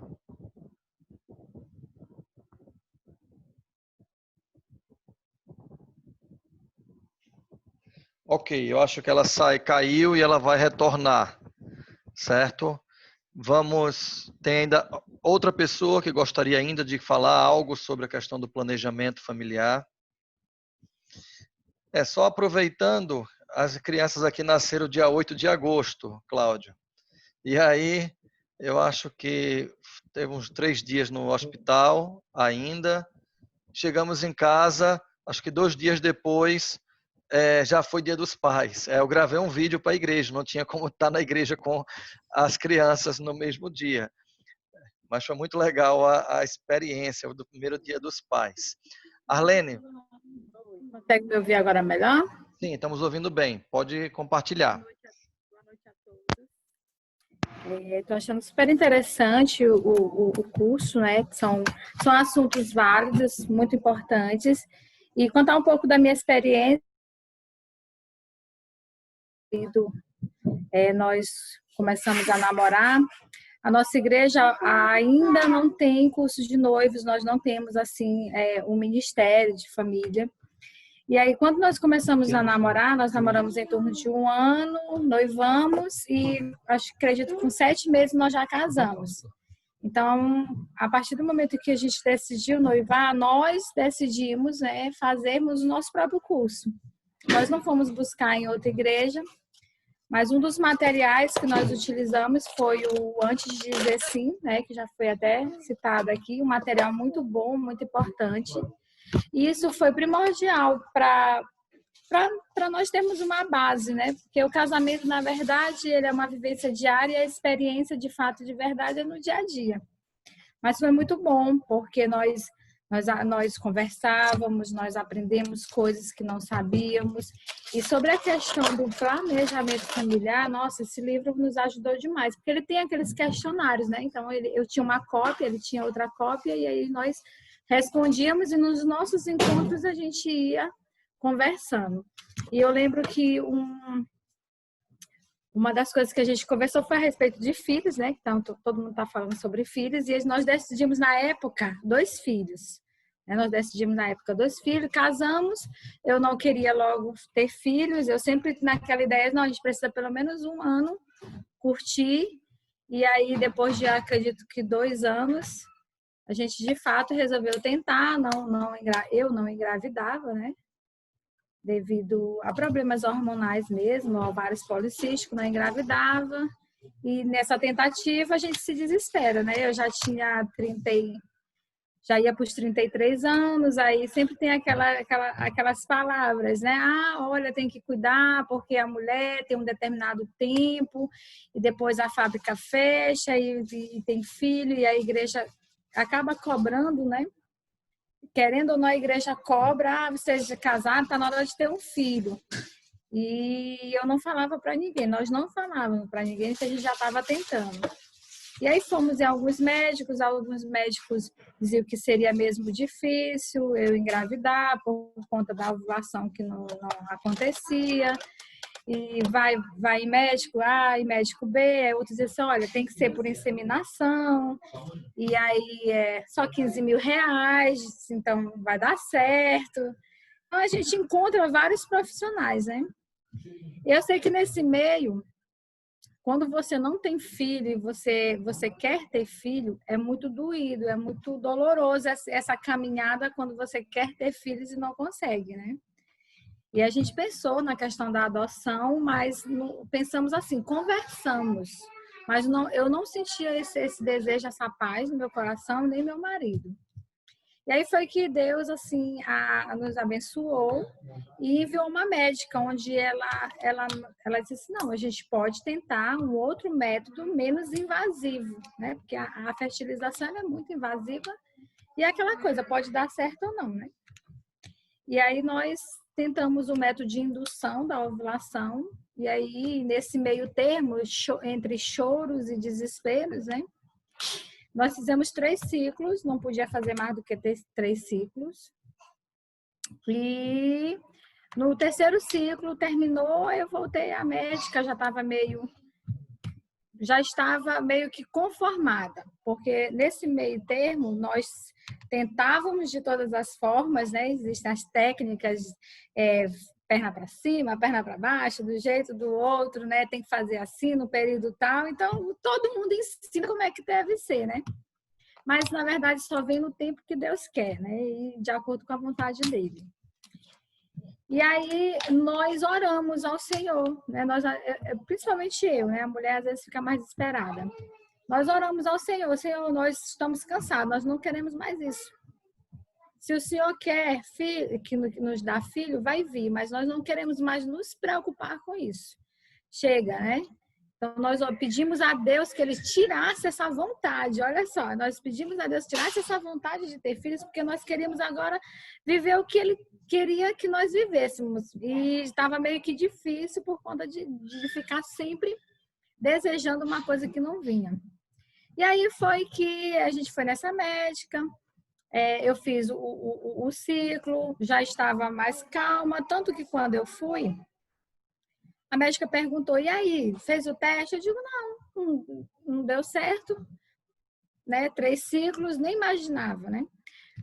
Ok, eu acho que ela caiu e ela vai retornar, certo? Tem ainda outra pessoa que gostaria ainda de falar algo sobre a questão do planejamento familiar? Só aproveitando, as crianças aqui nasceram dia 8 de agosto, Cláudio. E aí, eu acho que teve uns 3 dias no hospital ainda. Chegamos em casa, acho que 2 dias depois, já foi Dia dos Pais. Eu gravei um vídeo para a igreja, não tinha como estar na igreja com as crianças no mesmo dia. Mas foi muito legal a experiência do primeiro Dia dos Pais. Arlene? Consegue me ouvir agora melhor? Sim, estamos ouvindo bem. Pode compartilhar. Boa noite a todos. Estou achando super interessante o curso, né? São assuntos válidos, muito importantes. E contar um pouco da minha experiência. Nós começamos a namorar. A nossa igreja ainda não tem curso de noivos, nós não temos assim um ministério de família. E aí, quando nós começamos a namorar, nós namoramos em torno de 1 ano, noivamos e acredito que com 7 meses nós já casamos. Então, a partir do momento que a gente decidiu noivar, nós decidimos fazermos o nosso próprio curso. Nós não fomos buscar em outra igreja, mas um dos materiais que nós utilizamos foi o Antes de Dizer Sim, que já foi até citado aqui, um material muito bom, muito importante. E isso foi primordial para nós termos uma base, Porque o casamento, na verdade, ele é uma vivência diária e a experiência, de fato, de verdade, é no dia a dia. Mas foi muito bom, porque nós conversávamos, nós aprendemos coisas que não sabíamos. E sobre a questão do planejamento familiar, nossa, esse livro nos ajudou demais, porque ele tem aqueles questionários, Então, eu tinha uma cópia, ele tinha outra cópia, e aí nós respondíamos e nos nossos encontros a gente ia conversando. E eu lembro que uma das coisas que a gente conversou foi a respeito de filhos, Então, todo mundo está falando sobre filhos, e nós decidimos na época 2 filhos. Nós decidimos na época 2 filhos, casamos, eu não queria logo ter filhos, eu sempre naquela ideia, não, a gente precisa pelo menos 1 ano curtir, e aí depois de, acredito que 2 anos, a gente, de fato, resolveu tentar, eu não engravidava, Devido a problemas hormonais mesmo, ovários policísticos, não engravidava. E nessa tentativa, a gente se desespera, Eu já tinha já ia para os 33 anos, aí sempre tem aquelas palavras, olha, tem que cuidar, porque a mulher tem um determinado tempo, e depois a fábrica fecha, e tem filho, e a igreja acaba cobrando, Querendo ou não, a igreja cobra, você é casado, está na hora de ter um filho. E eu não falava para ninguém, nós não falávamos para ninguém que a gente já estava tentando. E aí fomos em alguns médicos diziam que seria mesmo difícil eu engravidar por conta da ovulação que não acontecia. E vai em médico A e médico B, outros dizem assim, olha, tem que ser por inseminação, e aí é só 15 mil reais, então vai dar certo. Então a gente encontra vários profissionais, Eu sei que nesse meio, quando você não tem filho e você quer ter filho, é muito doído, é muito doloroso essa caminhada quando você quer ter filhos e não consegue, E a gente pensou na questão da adoção, mas pensamos assim, conversamos. Mas eu não sentia esse desejo, essa paz no meu coração, nem meu marido. E aí foi que Deus, assim, nos abençoou e enviou uma médica, onde ela disse assim, não, a gente pode tentar um outro método menos invasivo, Porque a fertilização é muito invasiva e é aquela coisa, pode dar certo ou não, E aí nós tentamos o método de indução da ovulação, e aí nesse meio termo, entre choros e desesperos, né? Nós fizemos 3 ciclos, não podia fazer mais do que 3 ciclos. E no terceiro ciclo terminou, eu voltei à médica, já estava meio que conformada, porque nesse meio termo nós tentávamos de todas as formas, né? Existem as técnicas, perna para cima, perna para baixo, do jeito do outro, né? Tem que fazer assim no período tal. Então, todo mundo ensina como é que deve ser, né? Mas, na verdade, só vem no tempo que Deus quer, né? E de acordo com a vontade dele. E aí nós oramos ao Senhor, né? Principalmente eu, né? A mulher às vezes fica mais desesperada. Nós oramos ao Senhor, Senhor, nós estamos cansados, nós não queremos mais isso. Se o Senhor quer filho, que nos dá filho, vai vir, mas nós não queremos mais nos preocupar com isso. Chega, né? Então, nós pedimos a Deus que Ele tirasse essa vontade. Olha só, nós pedimos a Deus que tirasse essa vontade de ter filhos, porque nós queríamos agora viver o que Ele queria que nós vivêssemos. E estava meio que difícil por conta de ficar sempre desejando uma coisa que não vinha. E aí foi que a gente foi nessa médica, eu fiz o ciclo, já estava mais calma, tanto que quando eu fui, a médica perguntou, e aí, fez o teste? Eu digo, não deu certo, né? 3 ciclos, nem imaginava, né?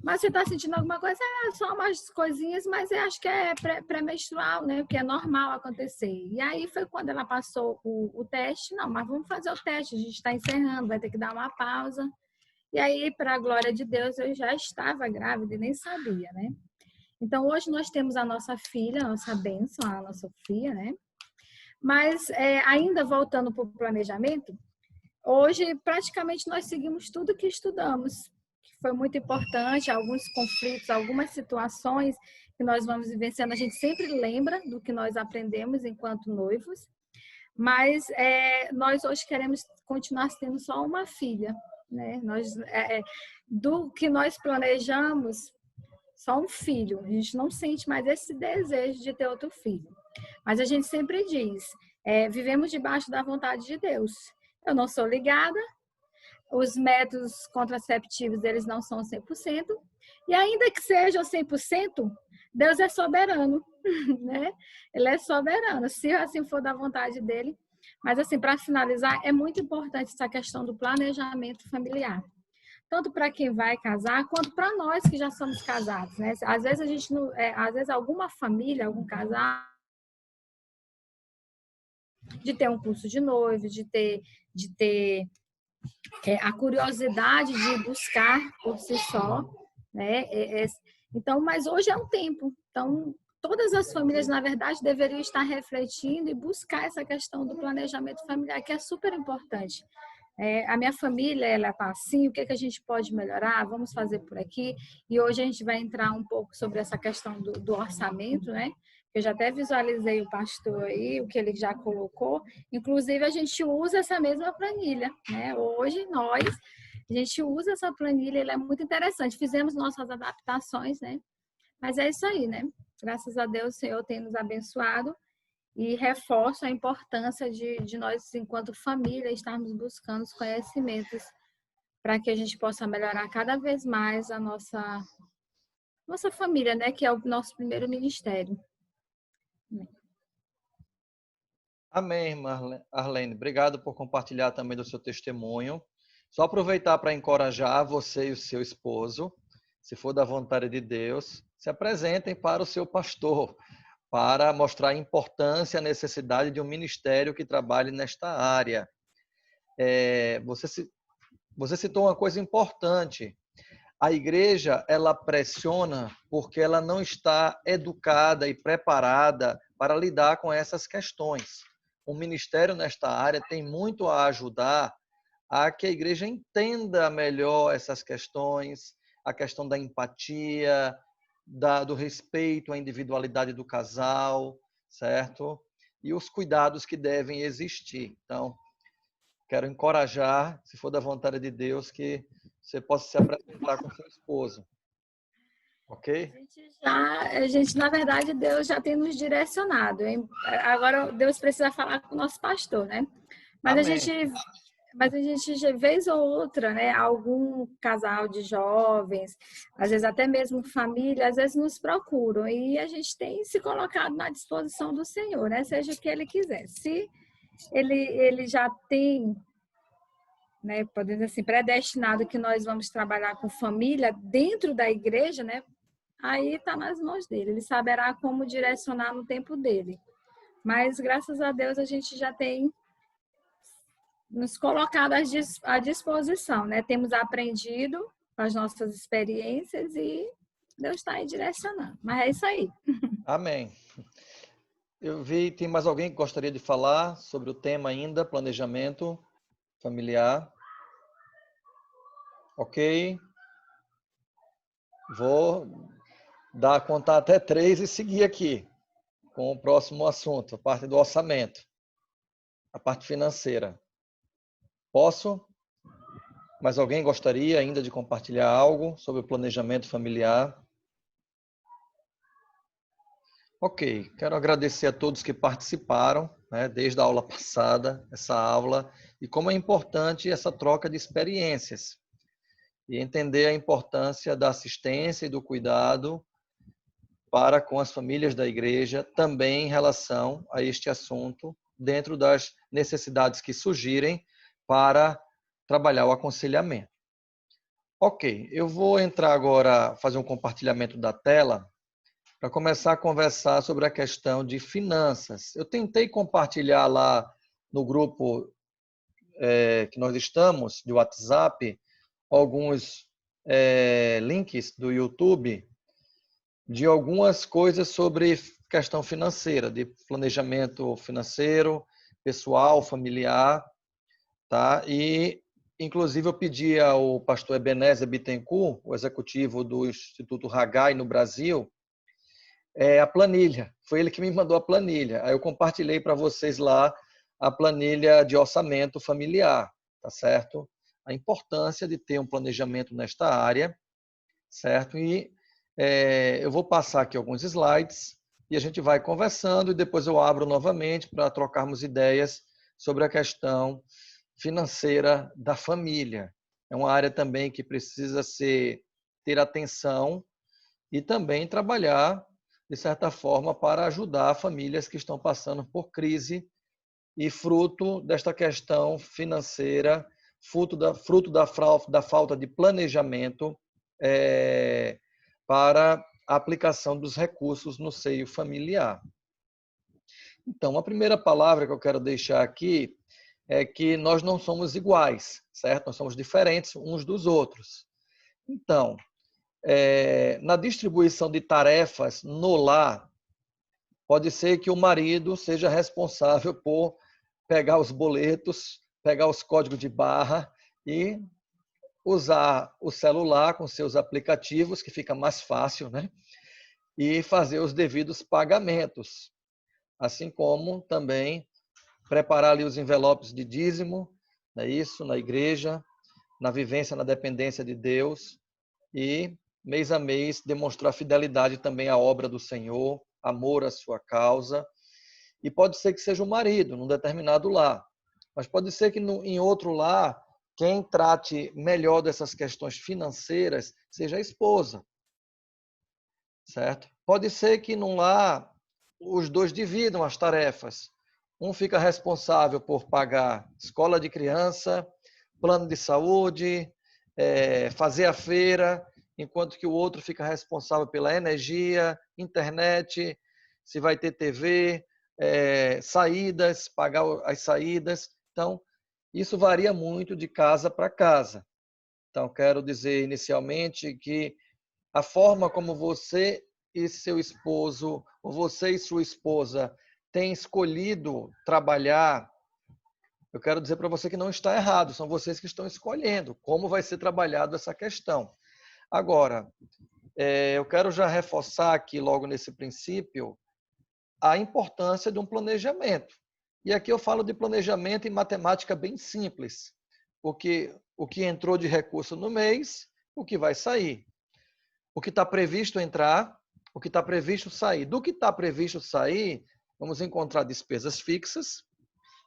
Mas você está sentindo alguma coisa? Só umas coisinhas, mas eu acho que é pré-menstrual, né? Que é normal acontecer. E aí foi quando ela passou o teste. Não, mas vamos fazer o teste, a gente está encerrando, vai ter que dar uma pausa. E aí, para a glória de Deus, eu já estava grávida e nem sabia, né? Então, hoje nós temos a nossa filha, a nossa bênção, a nossa Sofia, né? Mas, ainda voltando para o planejamento, hoje praticamente nós seguimos tudo que estudamos, que foi muito importante, alguns conflitos, algumas situações que nós vamos vivenciando, a gente sempre lembra do que nós aprendemos enquanto noivos, mas nós hoje queremos continuar tendo só uma filha, né? Do que nós planejamos, só um filho, a gente não sente mais esse desejo de ter outro filho. Mas a gente sempre diz, vivemos debaixo da vontade de Deus. Eu não sou ligada, os métodos contraceptivos, eles não são 100%, e ainda que sejam 100%, Deus é soberano, né? Ele é soberano, se assim for da vontade dele. Mas, assim, para finalizar, é muito importante essa questão do planejamento familiar. Tanto para quem vai casar, quanto para nós que já somos casados, né? Às vezes a gente não, às vezes alguma família, algum casal, de ter um curso de noivo, de ter a curiosidade de buscar por si só, né? Então, mas hoje é um tempo. Então, todas as famílias, na verdade, deveriam estar refletindo e buscar essa questão do planejamento familiar, que é super importante. A minha família, ela está assim, o que a gente pode melhorar? Vamos fazer por aqui. E hoje a gente vai entrar um pouco sobre essa questão do orçamento, né? Eu já até visualizei o pastor aí, o que ele já colocou. Inclusive, a gente usa essa mesma planilha, né? Hoje, a gente usa essa planilha, ela é muito interessante. Fizemos nossas adaptações, né? Mas é isso aí, né? Graças a Deus, o Senhor tem nos abençoado e reforço a importância de nós, enquanto família, estarmos buscando os conhecimentos para que a gente possa melhorar cada vez mais a nossa família, né? Que é o nosso primeiro ministério. Amém, irmã Arlene. Obrigado por compartilhar também do seu testemunho. Só aproveitar para encorajar você e o seu esposo, se for da vontade de Deus, se apresentem para o seu pastor, para mostrar a importância e a necessidade de um ministério que trabalhe nesta área. Você citou uma coisa importante. A igreja, ela pressiona porque ela não está educada e preparada para lidar com essas questões. O ministério nesta área tem muito a ajudar a que a igreja entenda melhor essas questões, a questão da empatia, do respeito à individualidade do casal, certo? E os cuidados que devem existir. Então, quero encorajar, se for da vontade de Deus, que você possa se apresentar com seu esposo. Ok? A gente, na verdade, Deus já tem nos direcionado. Agora, Deus precisa falar com o nosso pastor, né? Mas Amém. mas a gente, de vez ou outra, né, algum casal de jovens, às vezes até mesmo família, às vezes nos procuram e a gente tem se colocado na disposição do Senhor, né? Seja o que Ele quiser. Se ele já tem, né, podemos dizer assim, predestinado que nós vamos trabalhar com família dentro da igreja, né? Aí está nas mãos dele. Ele saberá como direcionar no tempo dele. Mas, graças a Deus, a gente já tem nos colocado à disposição, né? Temos aprendido com as nossas experiências e Deus está aí direcionando. Mas é isso aí. Amém. Eu vi, tem mais alguém que gostaria de falar sobre o tema ainda, planejamento familiar? Ok. Vou contar até 3 e seguir aqui com o próximo assunto, a parte do orçamento, a parte financeira. Posso? Mas alguém gostaria ainda de compartilhar algo sobre o planejamento familiar? Ok, quero agradecer a todos que participaram, né, desde a aula passada, essa aula, e como é importante essa troca de experiências, e entender a importância da assistência e do cuidado para com as famílias da igreja, também em relação a este assunto, dentro das necessidades que surgirem para trabalhar o aconselhamento. Ok, eu vou entrar agora, fazer um compartilhamento da tela, para começar a conversar sobre a questão de finanças. Eu tentei compartilhar lá no grupo que nós estamos, de WhatsApp, alguns links do YouTube, de algumas coisas sobre questão financeira, de planejamento financeiro, pessoal, familiar, tá? E, inclusive, eu pedi ao pastor Ebenezer Bittencourt, o executivo do Instituto Haggai no Brasil, a planilha. Foi ele que me mandou a planilha. Aí eu compartilhei para vocês lá a planilha de orçamento familiar, tá certo? A importância de ter um planejamento nesta área, certo? E eu vou passar aqui alguns slides e a gente vai conversando e depois eu abro novamente para trocarmos ideias sobre a questão financeira da família. É uma área também que precisa ter atenção e também trabalhar, de certa forma, para ajudar famílias que estão passando por crise e fruto desta questão financeira, fruto da falta de planejamento para a aplicação dos recursos no seio familiar. Então, a primeira palavra que eu quero deixar aqui é que nós não somos iguais, certo? Nós somos diferentes uns dos outros. Então, na distribuição de tarefas no lar, pode ser que o marido seja responsável por pegar os boletos, pegar os códigos de barra e usar o celular com seus aplicativos, que fica mais fácil, né? E fazer os devidos pagamentos. Assim como também preparar ali os envelopes de dízimo, né? Isso, na igreja, na vivência, na dependência de Deus e mês a mês demonstrar fidelidade também à obra do Senhor, amor à sua causa. E pode ser que seja o marido, num determinado lar. Mas pode ser que em outro lar, quem trate melhor dessas questões financeiras seja a esposa. Certo? Pode ser que num lar os dois dividam as tarefas. Um fica responsável por pagar escola de criança, plano de saúde, fazer a feira, enquanto que o outro fica responsável pela energia, internet, se vai ter TV, saídas, pagar as saídas. Então, isso varia muito de casa para casa. Então, quero dizer inicialmente que a forma como você e seu esposo, ou você e sua esposa, têm escolhido trabalhar, eu quero dizer para você que não está errado, são vocês que estão escolhendo como vai ser trabalhado essa questão. Agora, eu quero já reforçar aqui, logo nesse princípio, a importância de um planejamento. E aqui eu falo de planejamento em matemática bem simples. O que entrou de recurso no mês, o que vai sair. o que está previsto entrar, o que está previsto sair. Do que está previsto sair, vamos encontrar despesas fixas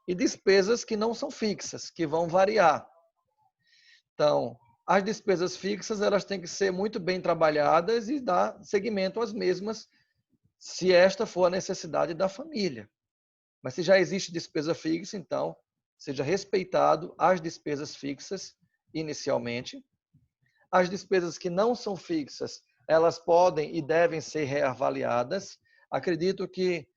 e despesas que não são fixas, que vão variar. Então, as despesas fixas, elas têm que ser muito bem trabalhadas e dar seguimento às mesmas, se esta for a necessidade da família. Mas se já existe despesa fixa, então, seja respeitado as despesas fixas inicialmente. As despesas que não são fixas, elas podem e devem ser reavaliadas. Acredito que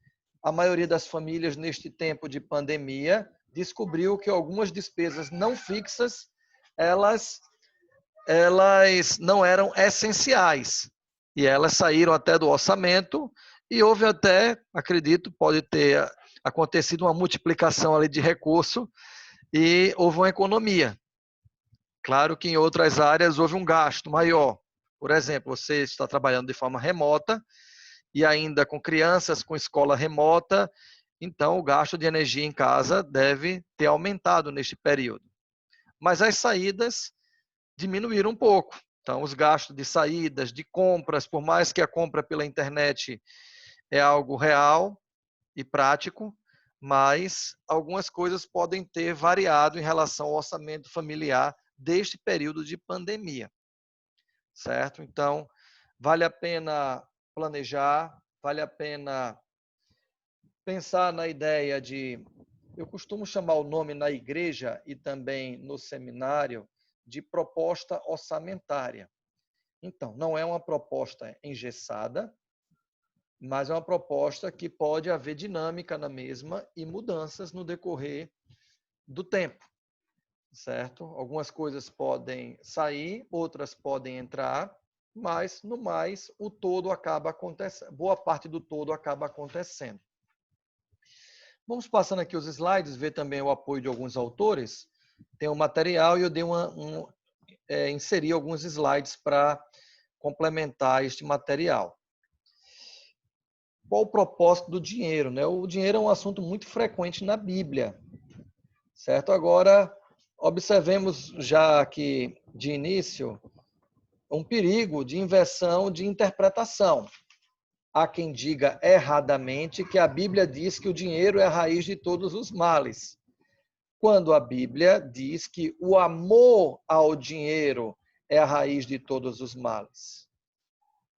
a maioria das famílias, neste tempo de pandemia, descobriu que algumas despesas não fixas, elas não eram essenciais. E elas saíram até do orçamento e houve até, acredito, pode ter acontecido uma multiplicação ali de recurso e houve uma economia. Claro que em outras áreas houve um gasto maior. Por exemplo, você está trabalhando de forma remota e ainda com crianças com escola remota, então o gasto de energia em casa deve ter aumentado neste período. Mas as saídas diminuíram um pouco. Então, os gastos de saídas, de compras, por mais que a compra pela internet é algo real e prático, mas algumas coisas podem ter variado em relação ao orçamento familiar deste período de pandemia, certo? Então, vale a pena planejar, vale a pena pensar na ideia de, eu costumo chamar o nome na igreja e também no seminário, de proposta orçamentária. Então, não é uma proposta engessada, mas é uma proposta que pode haver dinâmica na mesma e mudanças no decorrer do tempo, certo? Algumas coisas podem sair, outras podem entrar, mas, no mais, o todo acaba acontecendo, boa parte do todo acaba acontecendo. Vamos passando aqui os slides, ver também o apoio de alguns autores. Tem um material e eu dei inseri alguns slides para complementar este material. Qual o propósito do dinheiro, né? O dinheiro é um assunto muito frequente na Bíblia, certo? Agora, observemos já aqui de início um perigo de inversão de interpretação. Há quem diga erradamente que a Bíblia diz que o dinheiro é a raiz de todos os males, quando a Bíblia diz que o amor ao dinheiro é a raiz de todos os males.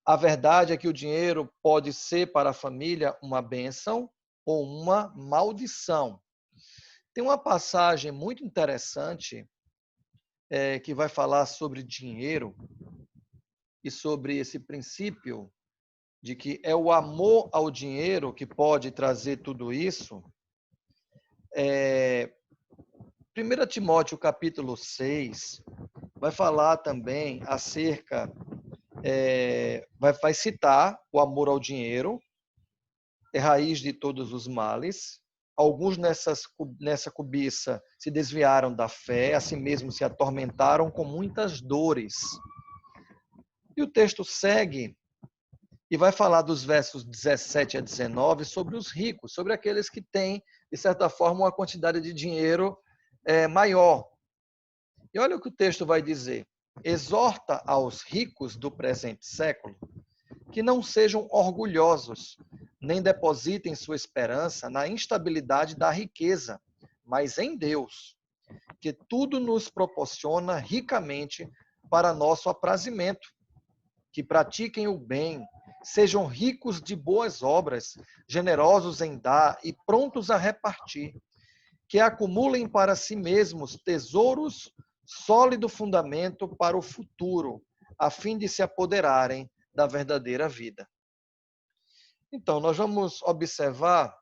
A verdade é que o dinheiro pode ser para a família uma bênção ou uma maldição. Tem uma passagem muito interessante que vai falar sobre dinheiro e sobre esse princípio de que é o amor ao dinheiro que pode trazer tudo isso. 1 Timóteo capítulo 6 vai falar também acerca, vai citar o amor ao dinheiro, é raiz de todos os males. Alguns nessa cobiça se desviaram da fé, assim mesmo se atormentaram com muitas dores. E o texto segue e vai falar dos versos 17 a 19 sobre os ricos, sobre aqueles que têm, de certa forma, uma quantidade de dinheiro maior. E olha o que o texto vai dizer. Exorta aos ricos do presente século que não sejam orgulhosos, nem depositem sua esperança na instabilidade da riqueza, mas em Deus, que tudo nos proporciona ricamente para nosso aprazimento. Que pratiquem o bem, sejam ricos de boas obras, generosos em dar e prontos a repartir. Que acumulem para si mesmos tesouros, sólido fundamento para o futuro, a fim de se apoderarem da verdadeira vida. Então, nós vamos observar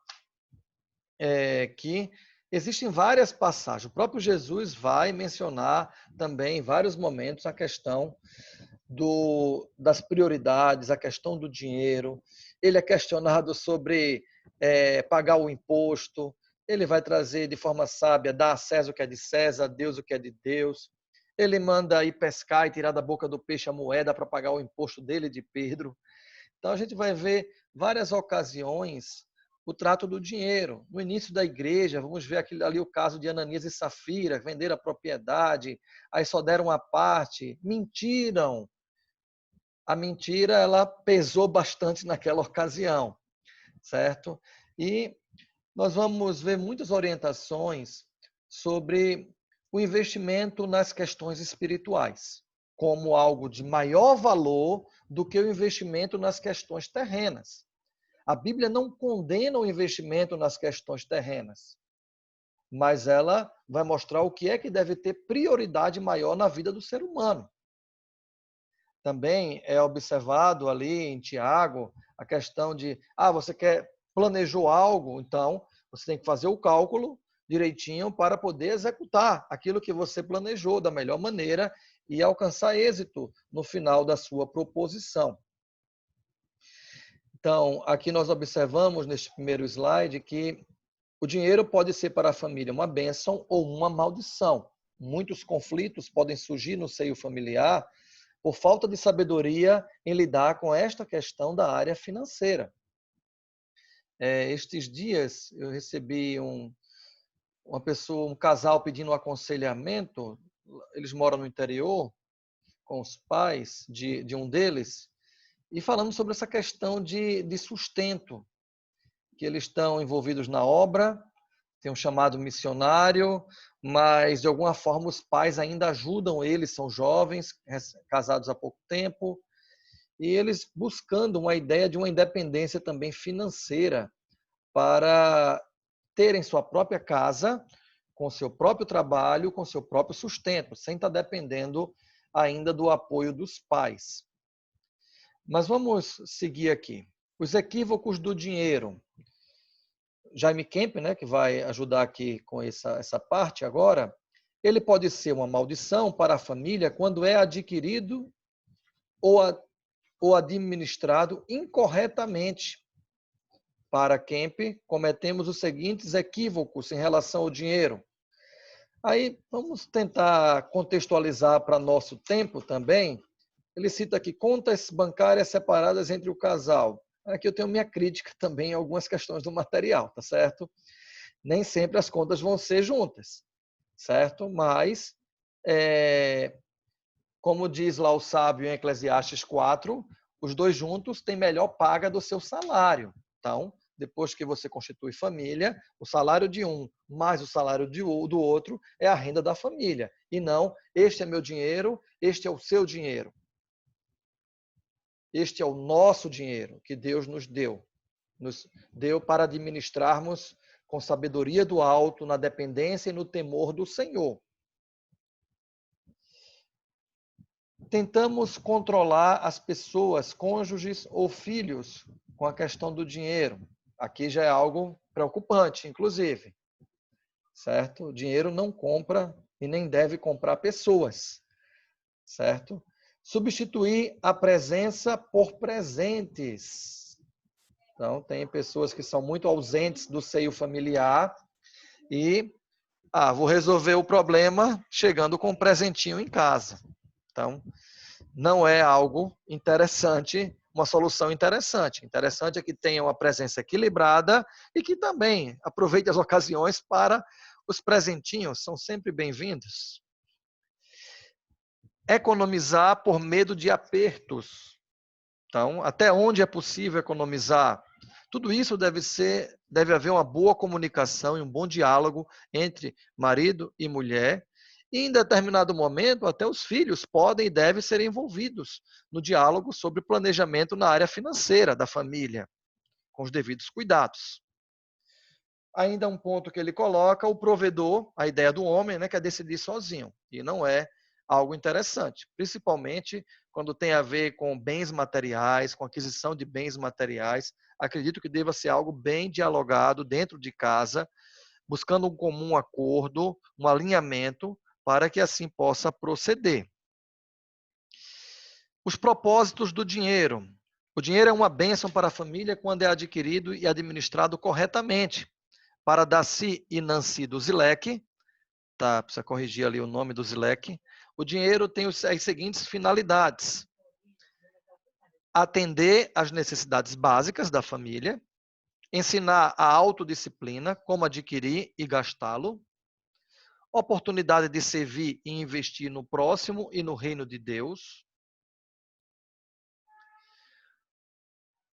que existem várias passagens. O próprio Jesus vai mencionar também em vários momentos a questão das prioridades, a questão do dinheiro. Ele é questionado sobre pagar o imposto. Ele vai trazer de forma sábia, dar a César o que é de César, a Deus o que é de Deus. Ele manda ir pescar e tirar da boca do peixe a moeda para pagar o imposto dele de Pedro. Então a gente vai ver várias ocasiões o trato do dinheiro. No início da igreja, vamos ver ali o caso de Ananias e Safira, venderam a propriedade, aí só deram uma parte, mentiram. a mentira ela pesou bastante naquela ocasião, certo? E nós vamos ver muitas orientações sobre o investimento nas questões espirituais, como algo de maior valor do que o investimento nas questões terrenas. A Bíblia não condena o investimento nas questões terrenas, mas ela vai mostrar o que é que deve ter prioridade maior na vida do ser humano. Também é observado ali em Tiago a questão de, você planejou algo, então você tem que fazer o cálculo direitinho para poder executar aquilo que você planejou da melhor maneira e alcançar êxito no final da sua proposição. Então, aqui nós observamos neste primeiro slide que o dinheiro pode ser para a família uma bênção ou uma maldição. Muitos conflitos podem surgir no seio familiar por falta de sabedoria em lidar com esta questão da área financeira. Estes dias eu recebi um casal pedindo um aconselhamento. Eles moram no interior com os pais de um deles e falando sobre essa questão de sustento, que eles estão envolvidos na obra, tem um chamado missionário, mas de alguma forma os pais ainda ajudam eles, são jovens, casados há pouco tempo, e eles buscando uma ideia de uma independência também financeira para terem sua própria casa, com seu próprio trabalho, com seu próprio sustento, sem estar dependendo ainda do apoio dos pais. Mas vamos seguir aqui. Os equívocos do dinheiro. Jaime Kemp, que vai ajudar aqui com essa parte agora, ele pode ser uma maldição para a família quando é adquirido ou administrado incorretamente. Para Kemp, cometemos os seguintes equívocos em relação ao dinheiro. Aí, vamos tentar contextualizar para nosso tempo também. Ele cita aqui contas bancárias separadas entre o casal. Aqui eu tenho minha crítica também em algumas questões do material, tá certo? Nem sempre as contas vão ser juntas, certo? Mas, como diz lá o sábio em Eclesiastes 4, os dois juntos têm melhor paga do seu salário. Então, depois que você constitui família, o salário de um mais o salário do outro é a renda da família. E não, este é meu dinheiro, este é o seu dinheiro. Este é o nosso dinheiro que Deus nos deu para administrarmos com sabedoria do alto, na dependência e no temor do Senhor. Tentamos controlar as pessoas, cônjuges ou filhos, com a questão do dinheiro. Aqui já é algo preocupante, inclusive. Certo? O dinheiro não compra e nem deve comprar pessoas. Certo? Substituir a presença por presentes. Então, tem pessoas que são muito ausentes do seio familiar e, vou resolver o problema chegando com um presentinho em casa. Então, não é algo interessante, uma solução interessante. Interessante é que tenha uma presença equilibrada e que também aproveite as ocasiões para os presentinhos, são sempre bem-vindos. Economizar por medo de apertos. Então, até onde é possível economizar? Tudo isso deve haver uma boa comunicação e um bom diálogo entre marido e mulher. E em determinado momento, até os filhos podem e devem ser envolvidos no diálogo sobre planejamento na área financeira da família, com os devidos cuidados. Ainda um ponto que ele coloca, o provedor, a ideia do homem, que é decidir sozinho. E não é algo interessante, principalmente quando tem a ver com bens materiais, com aquisição de bens materiais. Acredito que deva ser algo bem dialogado dentro de casa, buscando um comum acordo, um alinhamento, para que assim possa proceder. Os propósitos do dinheiro. O dinheiro é uma bênção para a família quando é adquirido e administrado corretamente. Para Daci e Nancy do Zilek, precisa corrigir ali o nome do Zilek, o dinheiro tem as seguintes finalidades: atender às necessidades básicas da família, ensinar a autodisciplina, como adquirir e gastá-lo, oportunidade de servir e investir no próximo e no reino de Deus,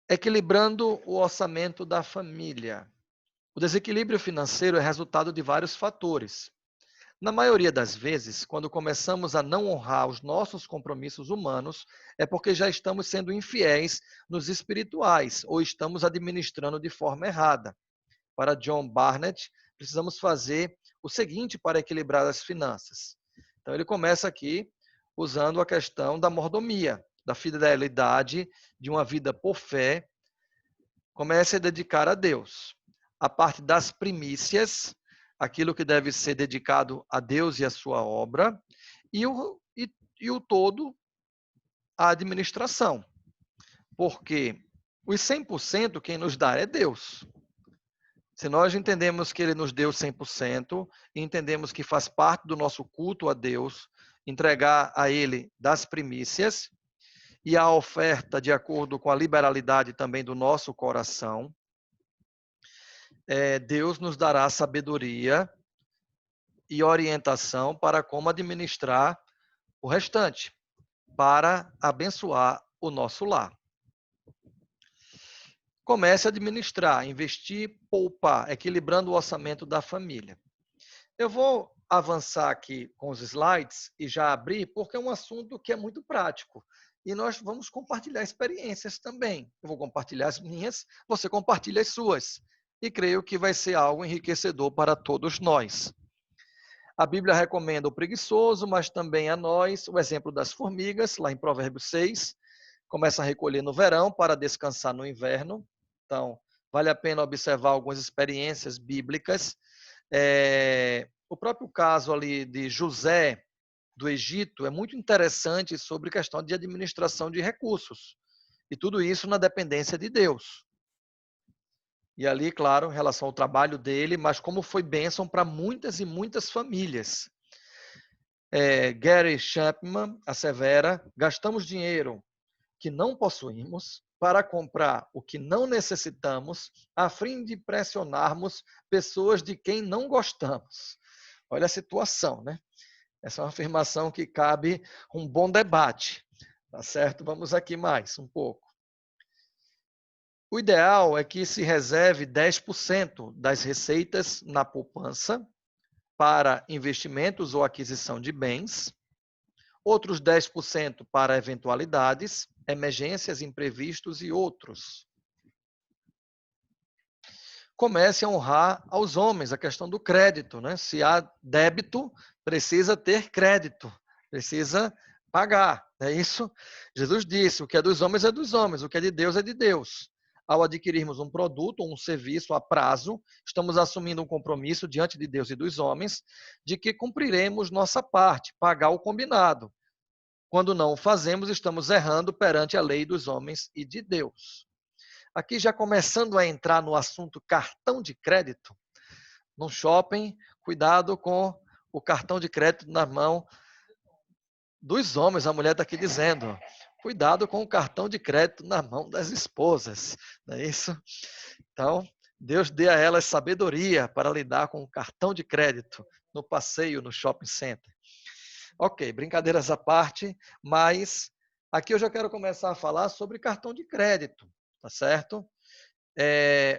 Equilibrando o orçamento da família. O desequilíbrio financeiro é resultado de vários fatores. Na maioria das vezes, quando começamos a não honrar os nossos compromissos humanos, é porque já estamos sendo infiéis nos espirituais ou estamos administrando de forma errada. Para John Barnett, precisamos fazer o seguinte para equilibrar as finanças. Então, ele começa aqui usando a questão da mordomia, da fidelidade, de uma vida por fé. Comece a dedicar a Deus. A parte das primícias, aquilo que deve ser dedicado a Deus e a sua obra, e o todo, a administração. Porque os 100% quem nos dá é Deus. Se nós entendemos que Ele nos deu 100% e entendemos que faz parte do nosso culto a Deus, entregar a Ele das primícias e a oferta de acordo com a liberalidade também do nosso coração, Deus nos dará sabedoria e orientação para como administrar o restante, para abençoar o nosso lar. Comece a administrar, investir, poupar, equilibrando o orçamento da família. Eu vou avançar aqui com os slides e já abrir, porque é um assunto que é muito prático. E nós vamos compartilhar experiências também. Eu vou compartilhar as minhas, você compartilha as suas. E creio que vai ser algo enriquecedor para todos nós. A Bíblia recomenda o preguiçoso, mas também a nós, o exemplo das formigas, lá em Provérbios 6, começa a recolher no verão para descansar no inverno. Então, vale a pena observar algumas experiências bíblicas. O próprio caso ali de José, do Egito, é muito interessante sobre questão de administração de recursos. E tudo isso na dependência de Deus. E ali, claro, em relação ao trabalho dele, mas como foi bênção para muitas e muitas famílias. Gary Chapman assevera: gastamos dinheiro que não possuímos para comprar o que não necessitamos, a fim de pressionarmos pessoas de quem não gostamos. Olha a situação, né? Essa é uma afirmação que cabe um bom debate, tá certo? Vamos aqui mais um pouco. O ideal é que se reserve 10% das receitas na poupança para investimentos ou aquisição de bens, outros 10% para eventualidades, emergências, imprevistos e outros. Comece a honrar aos homens a questão do crédito, né? Se há débito, precisa ter crédito, precisa pagar, é isso? Jesus disse: o que é dos homens é dos homens, o que é de Deus é de Deus. Ao adquirirmos um produto ou um serviço a prazo, estamos assumindo um compromisso diante de Deus e dos homens de que cumpriremos nossa parte, pagar o combinado. Quando não o fazemos, estamos errando perante a lei dos homens e de Deus. Aqui já começando a entrar no assunto cartão de crédito. No shopping, cuidado com o cartão de crédito na mão dos homens. A mulher está aqui dizendo: cuidado com o cartão de crédito na mão das esposas. Não é isso? Então, Deus dê a elas sabedoria para lidar com o cartão de crédito no passeio, no shopping center. Ok, brincadeiras à parte, mas aqui eu já quero começar a falar sobre cartão de crédito, tá certo?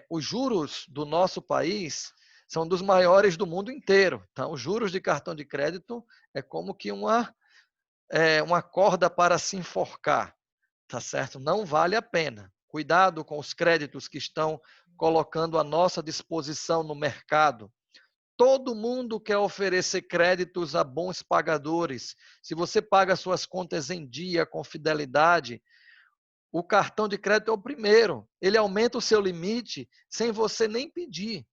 Os juros do nosso país são dos maiores do mundo inteiro. Então, os juros de cartão de crédito é como que uma corda para se enforcar, tá certo? Não vale a pena. Cuidado com os créditos que estão colocando à nossa disposição no mercado. Todo mundo quer oferecer créditos a bons pagadores. Se você paga suas contas em dia, com fidelidade, o cartão de crédito é o primeiro. Ele aumenta o seu limite sem você nem pedir.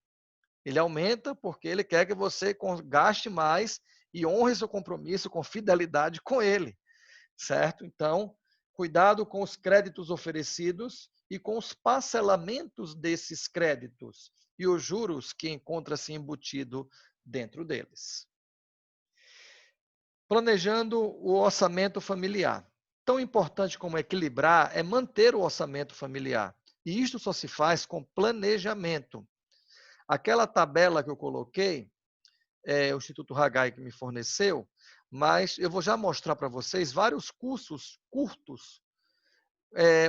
Ele aumenta porque ele quer que você gaste mais e honre seu compromisso com fidelidade com ele, certo? Então, cuidado com os créditos oferecidos e com os parcelamentos desses créditos e os juros que encontra-se embutido dentro deles. Planejando o orçamento familiar. Tão importante como equilibrar é manter o orçamento familiar. E isto só se faz com planejamento. Aquela tabela que eu coloquei, o Instituto Haggai que me forneceu, mas eu vou já mostrar para vocês vários cursos curtos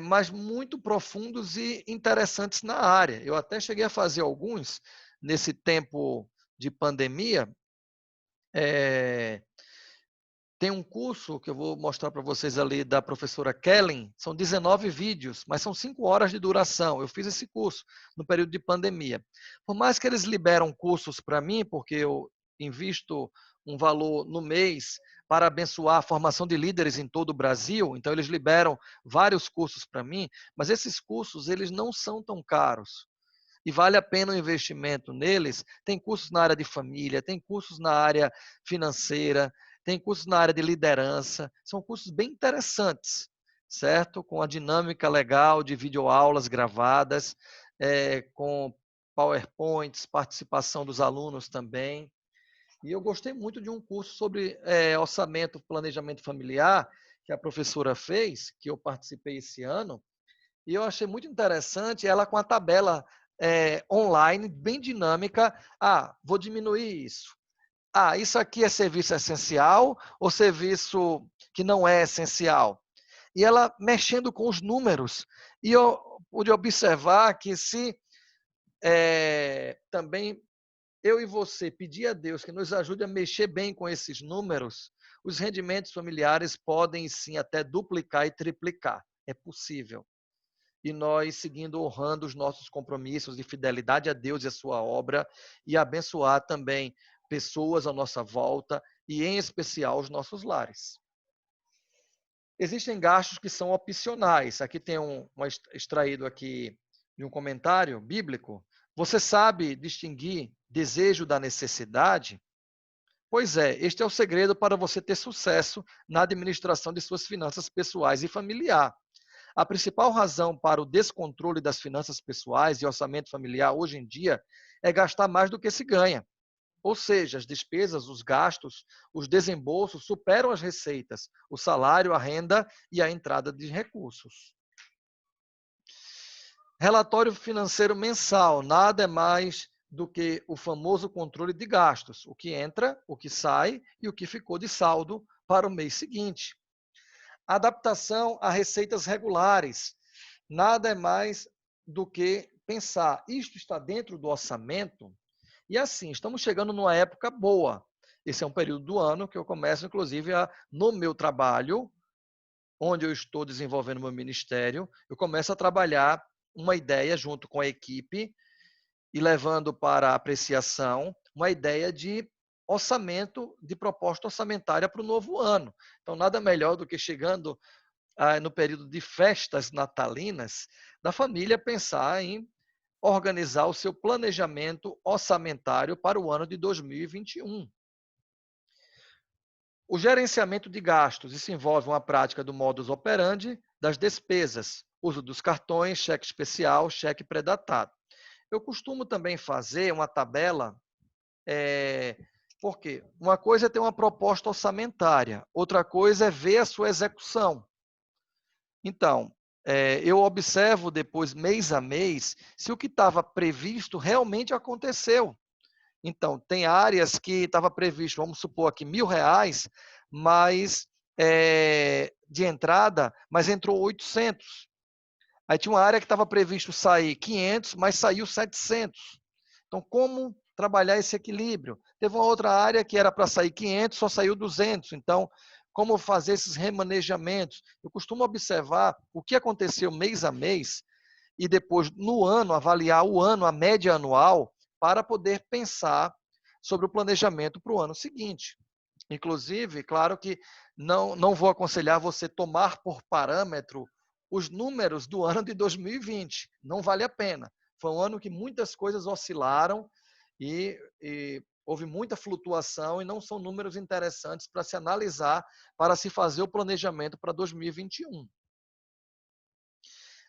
mas muito profundos e interessantes na área. Eu até cheguei a fazer alguns nesse tempo de pandemia. Tem um curso que eu vou mostrar para vocês ali da professora Kellen, são 19 vídeos, mas são 5 horas de duração. Eu fiz esse curso no período de pandemia. Por mais que eles liberam cursos para mim, porque eu invisto um valor no mês para abençoar a formação de líderes em todo o Brasil, então eles liberam vários cursos para mim, mas esses cursos eles não são tão caros. E vale a pena o investimento neles. Tem cursos na área de família, tem cursos na área financeira, tem cursos na área de liderança. São cursos bem interessantes, certo? Com a dinâmica legal de videoaulas gravadas, com PowerPoints, participação dos alunos também. E eu gostei muito de um curso sobre orçamento, planejamento familiar, que a professora fez, que eu participei esse ano. E eu achei muito interessante ela com a tabela online, bem dinâmica. Vou diminuir isso. Isso aqui é serviço essencial ou serviço que não é essencial? E ela mexendo com os números. E eu pude observar que se também eu e você pedir a Deus que nos ajude a mexer bem com esses números, os rendimentos familiares podem sim até duplicar e triplicar. É possível. E nós seguindo honrando os nossos compromissos de fidelidade a Deus e a sua obra e abençoar também pessoas à nossa volta e em especial os nossos lares. Existem gastos que são opcionais. Aqui tem um extraído aqui de um comentário bíblico. Você sabe distinguir desejo da necessidade? Pois é, este é o segredo para você ter sucesso na administração de suas finanças pessoais e familiar. A principal razão para o descontrole das finanças pessoais e orçamento familiar hoje em dia é gastar mais do que se ganha. Ou seja, as despesas, os gastos, os desembolsos superam as receitas, o salário, a renda e a entrada de recursos. Relatório financeiro mensal, nada é mais do que o famoso controle de gastos, o que entra, o que sai e o que ficou de saldo para o mês seguinte. Adaptação a receitas regulares. Nada é mais do que pensar, isto está dentro do orçamento? E assim, estamos chegando numa época boa. Esse é um período do ano que eu começo, inclusive, no meu trabalho, onde eu estou desenvolvendo meu ministério, eu começo a trabalhar uma ideia junto com a equipe e levando para apreciação uma ideia de orçamento, de proposta orçamentária para o novo ano. Então, nada melhor do que chegando no período de festas natalinas, da família pensar em organizar o seu planejamento orçamentário para o ano de 2021. O gerenciamento de gastos, isso envolve uma prática do modus operandi das despesas, uso dos cartões, cheque especial, cheque pré-datado. Eu costumo também fazer uma tabela, porque uma coisa é ter uma proposta orçamentária, outra coisa é ver a sua execução. Então, eu observo depois, mês a mês, se o que estava previsto realmente aconteceu. Então, tem áreas que estava previsto, vamos supor aqui, R$1.000, mas de entrada, mas entrou 800. Aí tinha uma área que estava previsto sair 500, mas saiu 700. Então, como trabalhar esse equilíbrio? Teve uma outra área que era para sair 500, só saiu 200. Então, como fazer esses remanejamentos? Eu costumo observar o que aconteceu mês a mês e depois, no ano, avaliar o ano, a média anual, para poder pensar sobre o planejamento para o ano seguinte. Inclusive, claro que não vou aconselhar você tomar por parâmetro os números do ano de 2020. Não vale a pena. Foi um ano que muitas coisas oscilaram e houve muita flutuação e não são números interessantes para se analisar, para se fazer o planejamento para 2021.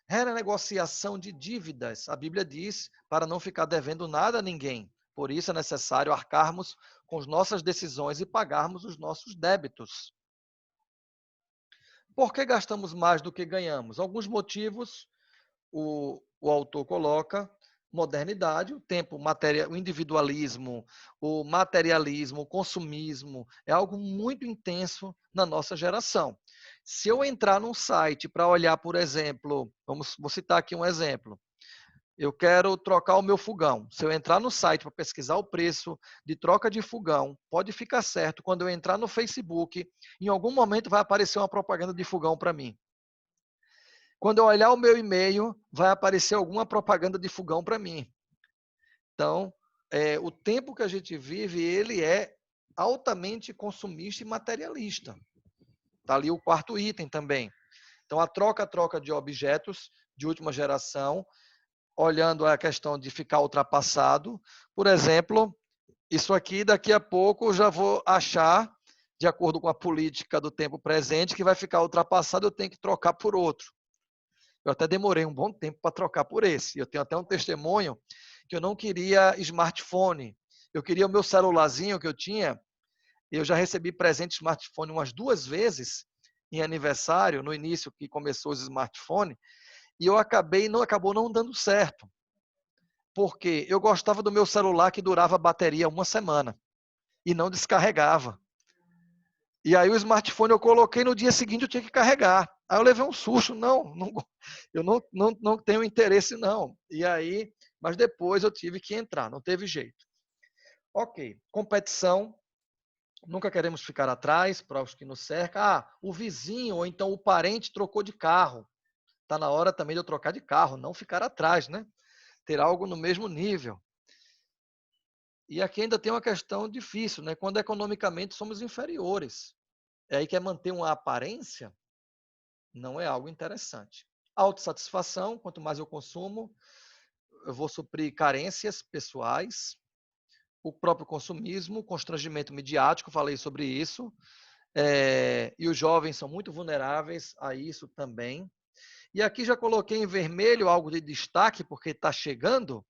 Renegociação de dívidas. A Bíblia diz para não ficar devendo nada a ninguém. Por isso é necessário arcarmos com as nossas decisões e pagarmos os nossos débitos. Por que gastamos mais do que ganhamos? Alguns motivos o autor coloca: modernidade, o tempo, o individualismo, o materialismo, o consumismo, é algo muito intenso na nossa geração. Se eu entrar num site para olhar, por exemplo, vou citar aqui um exemplo. Eu quero trocar o meu fogão. Se eu entrar no site para pesquisar o preço de troca de fogão, pode ficar certo, quando eu entrar no Facebook, em algum momento vai aparecer uma propaganda de fogão para mim. Quando eu olhar o meu e-mail, vai aparecer alguma propaganda de fogão para mim. Então, o tempo que a gente vive, ele é altamente consumista e materialista. Está ali o quarto item também. Então, a troca de objetos de última geração, olhando a questão de ficar ultrapassado. Por exemplo, isso aqui, daqui a pouco, eu já vou achar, de acordo com a política do tempo presente, que vai ficar ultrapassado, eu tenho que trocar por outro. Eu até demorei um bom tempo para trocar por esse. Eu tenho até um testemunho que eu não queria smartphone. Eu queria o meu celularzinho que eu tinha. Eu já recebi presente de smartphone umas 2 vezes em aniversário, no início que começou os smartphones, e eu acabou não dando certo. Porque eu gostava do meu celular que durava a bateria 1 semana e não descarregava. E aí o smartphone eu coloquei, no dia seguinte eu tinha que carregar. Aí eu levei um susto, eu não tenho interesse não. E aí, mas depois eu tive que entrar, não teve jeito. Ok, competição, nunca queremos ficar atrás para os que nos cercam. O vizinho ou então o parente trocou de carro. Está na hora também de eu trocar de carro, não ficar atrás, né? Ter algo no mesmo nível. E aqui ainda tem uma questão difícil, né? Quando economicamente somos inferiores. Aí quer manter uma aparência, não é algo interessante. Autossatisfação, quanto mais eu consumo, eu vou suprir carências pessoais, o próprio consumismo, constrangimento midiático, falei sobre isso, e os jovens são muito vulneráveis a isso também. E aqui já coloquei em vermelho algo de destaque, porque está chegando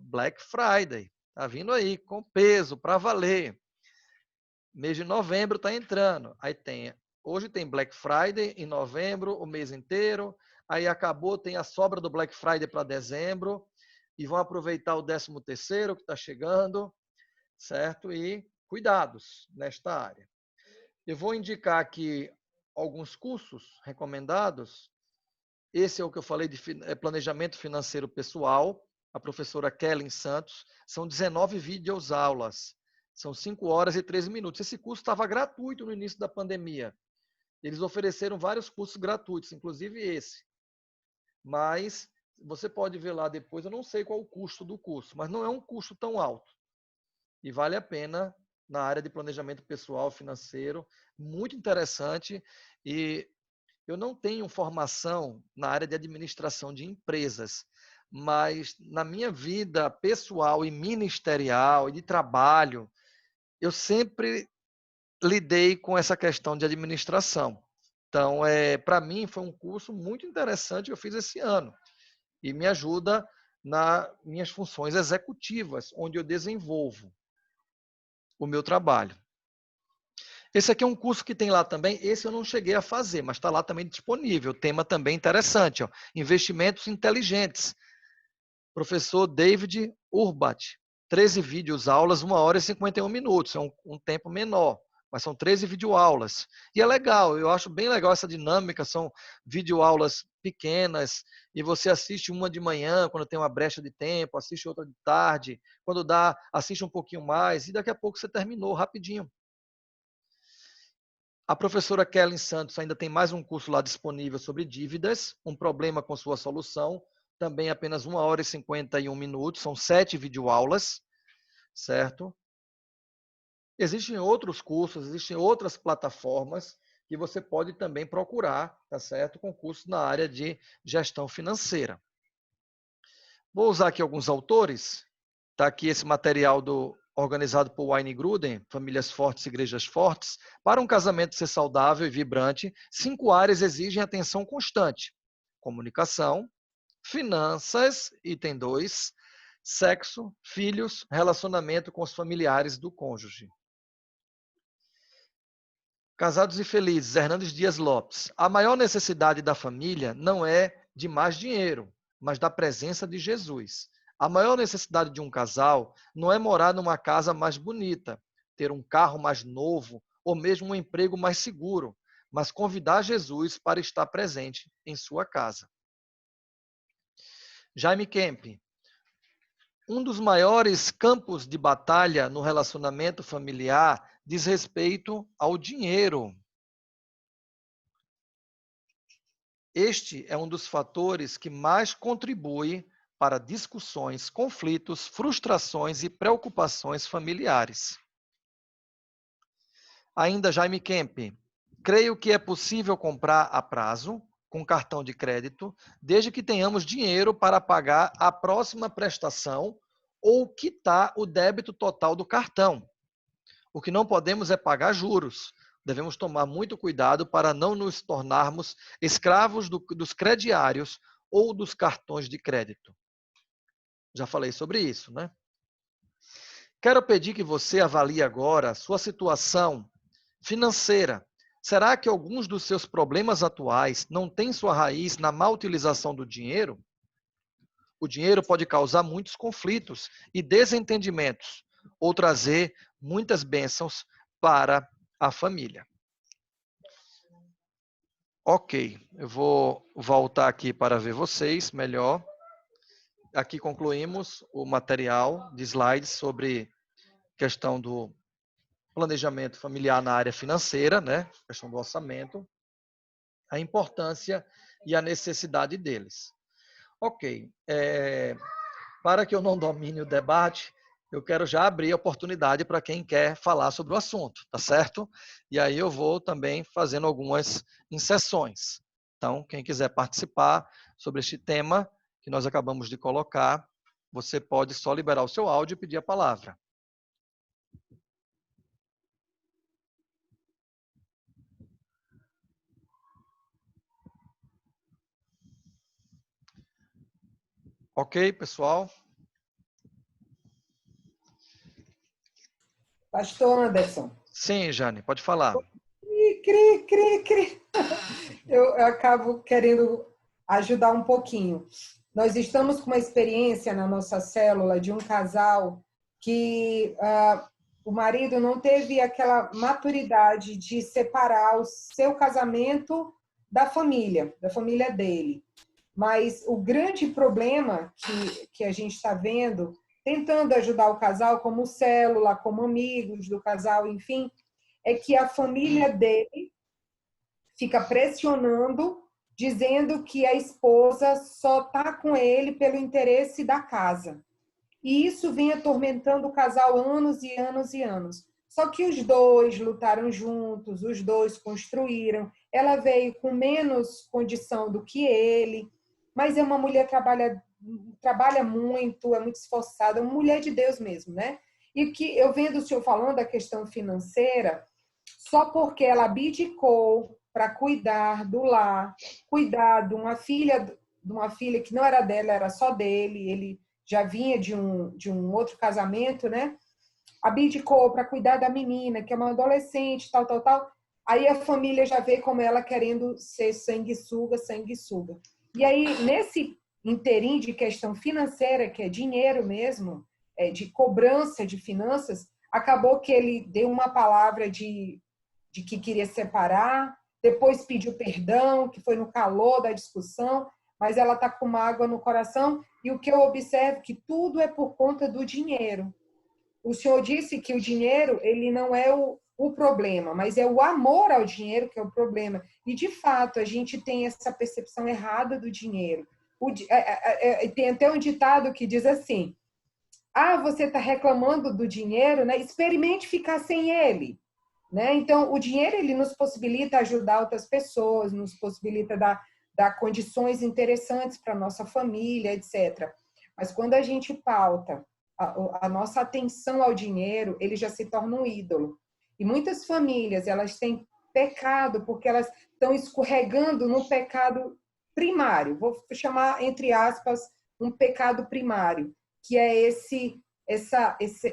Black Friday, está vindo aí com peso para valer. Mês de novembro está entrando. Hoje tem Black Friday em novembro, o mês inteiro. Aí acabou, tem a sobra do Black Friday para dezembro. E vão aproveitar o 13º que está chegando, certo? E cuidados nesta área. Eu vou indicar aqui alguns cursos recomendados. Esse é o que eu falei de planejamento financeiro pessoal. A professora Kellen Santos. São 19 videoaulas. São 5 horas e 13 minutos. Esse curso estava gratuito no início da pandemia. Eles ofereceram vários cursos gratuitos, inclusive esse. Mas você pode ver lá depois, eu não sei qual o custo do curso, mas não é um custo tão alto. E vale a pena na área de planejamento pessoal, financeiro, muito interessante. E eu não tenho formação na área de administração de empresas, mas na minha vida pessoal e ministerial e de trabalho, eu sempre lidei com essa questão de administração. Então, para mim, foi um curso muito interessante que eu fiz esse ano e me ajuda nas minhas funções executivas, onde eu desenvolvo o meu trabalho. Esse aqui é um curso que tem lá também, esse eu não cheguei a fazer, mas está lá também disponível. O tema também interessante, ó, investimentos inteligentes. Professor David Urbat, 13 vídeos aulas, 1 hora e 51 minutos, é um tempo menor, mas são 13 videoaulas. E é legal, eu acho bem legal essa dinâmica, são videoaulas pequenas, e você assiste uma de manhã, quando tem uma brecha de tempo, assiste outra de tarde, quando dá, assiste um pouquinho mais, e daqui a pouco você terminou rapidinho. A professora Kellen Santos ainda tem mais um curso lá disponível sobre dívidas, um problema com sua solução, também apenas 1 hora e 51 minutos, são 7 videoaulas, certo? Existem outros cursos, existem outras plataformas que você pode também procurar, tá certo? Com cursos na área de gestão financeira. Vou usar aqui alguns autores, tá aqui esse material organizado por Wayne Gruden, Famílias Fortes, Igrejas Fortes. Para um casamento ser saudável e vibrante, 5 áreas exigem atenção constante: comunicação, finanças, item 2, sexo, filhos, relacionamento com os familiares do cônjuge. Casados e Felizes, Hernandes Dias Lopes. A maior necessidade da família não é de mais dinheiro, mas da presença de Jesus. A maior necessidade de um casal não é morar numa casa mais bonita, ter um carro mais novo ou mesmo um emprego mais seguro, mas convidar Jesus para estar presente em sua casa. Jaime Kemp, um dos maiores campos de batalha no relacionamento familiar diz respeito ao dinheiro. Este é um dos fatores que mais contribui para discussões, conflitos, frustrações e preocupações familiares. Ainda Jaime Kemp, creio que é possível comprar a prazo, com cartão de crédito, desde que tenhamos dinheiro para pagar a próxima prestação ou quitar o débito total do cartão. O que não podemos é pagar juros. Devemos tomar muito cuidado para não nos tornarmos escravos dos crediários ou dos cartões de crédito. Já falei sobre isso, né? Quero pedir que você avalie agora sua situação financeira. Será que alguns dos seus problemas atuais não têm sua raiz na má utilização do dinheiro? O dinheiro pode causar muitos conflitos e desentendimentos, ou trazer muitas bênçãos para a família. Ok, eu vou voltar aqui para ver vocês melhor. Aqui concluímos o material de slides sobre questão do planejamento familiar na área financeira, né? Questão do orçamento, a importância e a necessidade deles. Ok, para que eu não domine o debate, eu quero já abrir a oportunidade para quem quer falar sobre o assunto, tá certo? E aí eu vou também fazendo algumas inserções. Então, quem quiser participar sobre este tema que nós acabamos de colocar, você pode só liberar o seu áudio e pedir a palavra. Ok, pessoal? Pastor Anderson. Sim, Jane, pode falar. Eu acabo querendo ajudar um pouquinho. Nós estamos com uma experiência na nossa célula de um casal que o marido não teve aquela maturidade de separar o seu casamento da família dele. Mas o grande problema que a gente está vendo, tentando ajudar o casal como célula, como amigos do casal, enfim, é que a família dele fica pressionando, dizendo que a esposa só está com ele pelo interesse da casa. E isso vem atormentando o casal anos e anos e anos. Só que os dois lutaram juntos, os dois construíram. Ela veio com menos condição do que ele, mas é uma mulher que trabalha muito, é muito esforçada, é uma mulher de Deus mesmo, né? E que eu vendo o senhor falando da questão financeira, só porque ela abdicou para cuidar do lar, cuidar de uma filha que não era dela, era só dele, ele já vinha de um outro casamento, né? Abdicou para cuidar da menina, que é uma adolescente, tal. Aí a família já vê como ela querendo ser sanguessuga. E aí, nesse interim de questão financeira, que é dinheiro mesmo, de cobrança de finanças, acabou que ele deu uma palavra de que queria separar, depois pediu perdão, que foi no calor da discussão, mas ela está com mágoa no coração, e o que eu observo é que tudo é por conta do dinheiro. O senhor disse que o dinheiro ele não é o problema, mas é o amor ao dinheiro que é o problema. E, de fato, a gente tem essa percepção errada do dinheiro. Tem até um ditado que diz assim, você está reclamando do dinheiro, né? Experimente ficar sem ele. Né? Então, o dinheiro ele nos possibilita ajudar outras pessoas, nos possibilita dar condições interessantes para a nossa família, etc. Mas quando a gente pauta a nossa atenção ao dinheiro, ele já se torna um ídolo. E muitas famílias, elas têm pecado porque elas estão escorregando no pecado primário. Vou chamar, entre aspas, um pecado primário, que é esse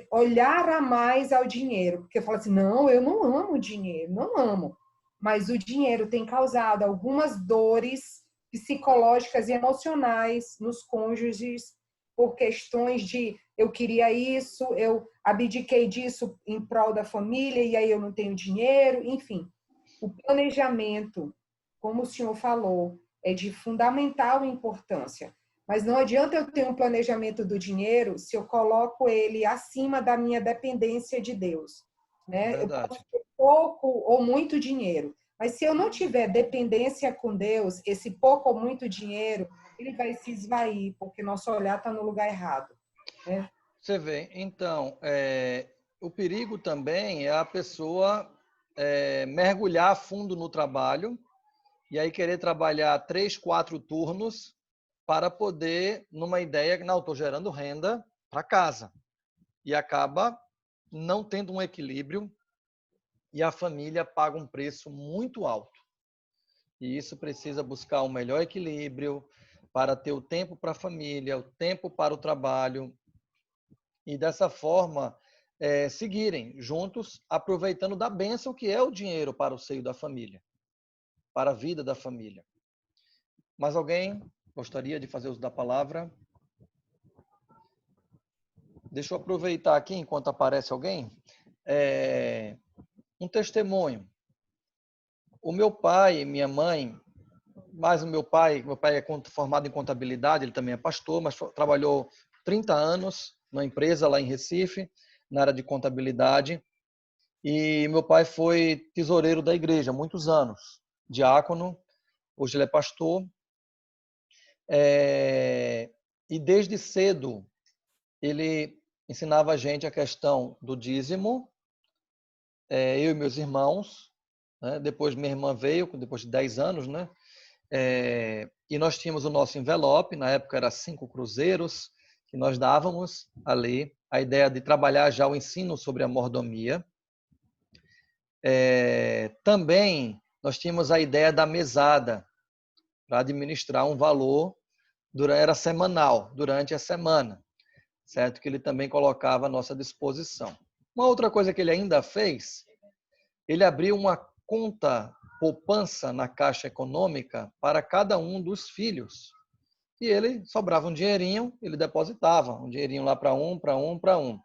olhar a mais ao dinheiro, porque fala assim, não, eu não amo dinheiro, não amo, mas o dinheiro tem causado algumas dores psicológicas e emocionais nos cônjuges por questões de eu queria isso, eu abdiquei disso em prol da família e aí eu não tenho dinheiro, enfim. O planejamento, como o senhor falou, é de fundamental importância. Mas não adianta eu ter um planejamento do dinheiro se eu coloco ele acima da minha dependência de Deus, né? Eu Verdade. posso ter pouco ou muito dinheiro, mas se eu não tiver dependência com Deus, esse pouco ou muito dinheiro, ele vai se esvair, porque nosso olhar está no lugar errado, né? Você vê, então, o perigo também é a pessoa mergulhar a fundo no trabalho e aí querer trabalhar 3, 4 turnos para poder, numa ideia que não, estou gerando renda para casa. E acaba não tendo um equilíbrio e a família paga um preço muito alto. E isso precisa buscar um melhor equilíbrio para ter o tempo para a família, o tempo para o trabalho e dessa forma seguirem juntos, aproveitando da bênção que é o dinheiro para o seio da família, para a vida da família. Mais alguém gostaria de fazer uso da palavra? Deixa eu aproveitar aqui, enquanto aparece alguém, um testemunho. O meu pai e minha mãe, mas meu pai é formado em contabilidade, ele também é pastor, mas trabalhou 30 anos numa empresa lá em Recife, na área de contabilidade. E meu pai foi tesoureiro da igreja há muitos anos, diácono, hoje ele é pastor. E desde cedo ele ensinava a gente a questão do dízimo, eu e meus irmãos, né? Depois minha irmã veio, depois de 10 anos, né? E nós tínhamos o nosso envelope, na época era 5 cruzeiros, que nós dávamos ali, a ideia de trabalhar já o ensino sobre a mordomia. Também nós tínhamos a ideia da mesada, para administrar um valor, era semanal, durante a semana, certo? Que ele também colocava à nossa disposição. Uma outra coisa que ele ainda fez, ele abriu uma conta poupança na Caixa Econômica para cada um dos filhos. E ele sobrava um dinheirinho, ele depositava um dinheirinho lá para um.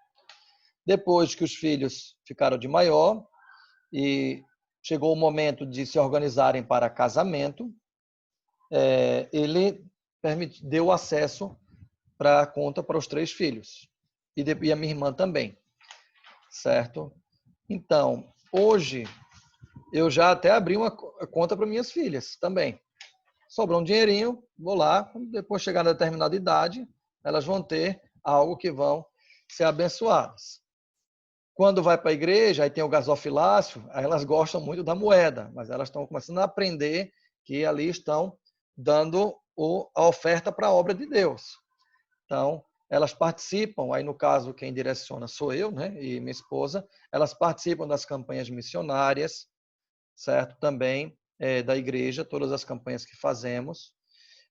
Depois que os filhos ficaram de maior e chegou o momento de se organizarem para casamento, ele deu acesso para a conta para os 3 filhos. E a minha irmã também, certo? Então, hoje, eu já até abri uma conta para minhas filhas também. Sobrou um dinheirinho, vou lá, depois chegar a determinada idade, elas vão ter algo que vão ser abençoadas. Quando vai para a igreja, aí tem o gasofilácio, aí elas gostam muito da moeda, mas elas estão começando a aprender que ali estão dando a oferta para a obra de Deus. Então, elas participam, aí no caso quem direciona sou eu, né, e minha esposa, elas participam das campanhas missionárias, certo? Também da igreja, todas as campanhas que fazemos.